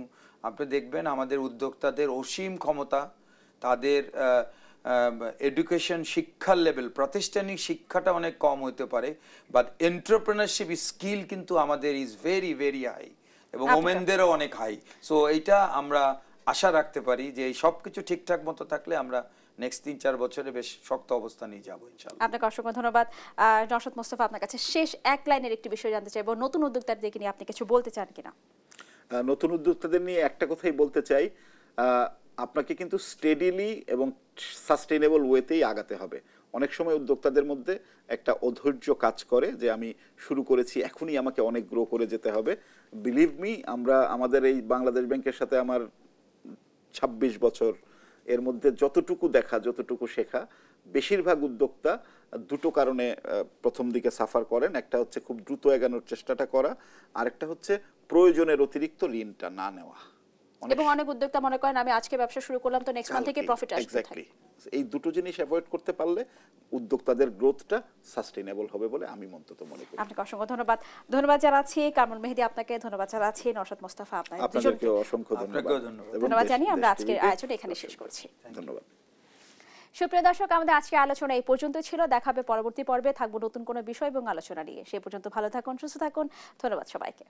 আপনি দেখবেন আমাদের উদ্যোক্তাদের অসীম ক্ষমতা, তাদের এডুকেশন শিক্ষার লেভেল, প্রাতিষ্ঠানিক শিক্ষাটা অনেক কম হতে পারে, বাট এন্টারপ্রেনারশিপ স্কিল কিন্তু আমাদের ইজ ভেরি ভেরি হাই, এবং ওমেনদেরও অনেক হাই। সো এইটা আমরা আশা রাখতে পারি যে এই সব কিছু ঠিকঠাক মতো থাকলে আমরা নেক্সট 3-4 বছরে বেশ শক্ত অবস্থা নিয়ে যাবো ইনশাআল্লাহ। আপনাকে অসংখ্য ধন্যবাদ। নওশাদ মোস্তফা, আপনার কাছে শেষ এক লাইনের একটি বিষয় জানতে চাইবো, নতুন উদ্যোক্তাদের নিয়ে আপনি কিছু বলতে চান কিনা? নতুন উদ্যোক্তাদের নিয়ে একটা কথাই বলতে চাই, আপনাকে কিন্তু স্টেডিলি এবং সাস্টেইনেবল ওয়েতেই আগাতে হবে। অনেক সময় উদ্যোক্তাদের মধ্যে একটা অধৈর্য কাজ করে যে আমি শুরু করেছি, এখনই আমাকে অনেক গ্রো করে যেতে হবে। বিলিভ মি, আমাদের এই বাংলাদেশ ব্যাংকের সাথে আমার 26 বছর, এর মধ্যে যতটুকু দেখা, যতটুকু শেখা, বেশিরভাগ উদ্যোক্তা দুটো কারণে প্রথম দিকে সাফার করেন। একটা হচ্ছে খুব দ্রুত এগানোর চেষ্টাটা করা, আরেকটা হচ্ছে প্রয়োজনের অতিরিক্ত ঋণটা না নেওয়া। এবং অনেক উদ্যোক্তা মনে করেন আমি আজকে ব্যবসা শুরু করলাম তো নেক্সট মান্থ থেকে প্রফিট আসবে। এক্স্যাক্টলি, এই দুটো জিনিস অ্যাভয়েড করতে পারলে উদ্যোক্তাদের গ্রোথটা সাস্টেইনেবল হবে বলে আমি অন্তত মনে করি। আপনাকে অসংখ্য ধন্যবাদ। ধন্যবাদ জানাচ্ছি কামরুল মেহেদী, আপনাকে ধন্যবাদ জানাচ্ছি নওশাদ মোস্তফা, আপনাদেরকে অসংখ্য ধন্যবাদ জানিয়ে আমরা আজকের আয়োজন এখানে শেষ করছি। ধন্যবাদ। সুপ্রিয় দর্শক, আমাদের আজকের আলোচনা এই পর্যন্ত ছিল। দেখা হবে পরবর্তী পর্বে, থাকবো নতুন কোনো বিষয় এবং আলোচনা নিয়ে। সেই পর্যন্ত ভালো থাকুন, সুস্থ থাকুন। ধন্যবাদ সবাইকে।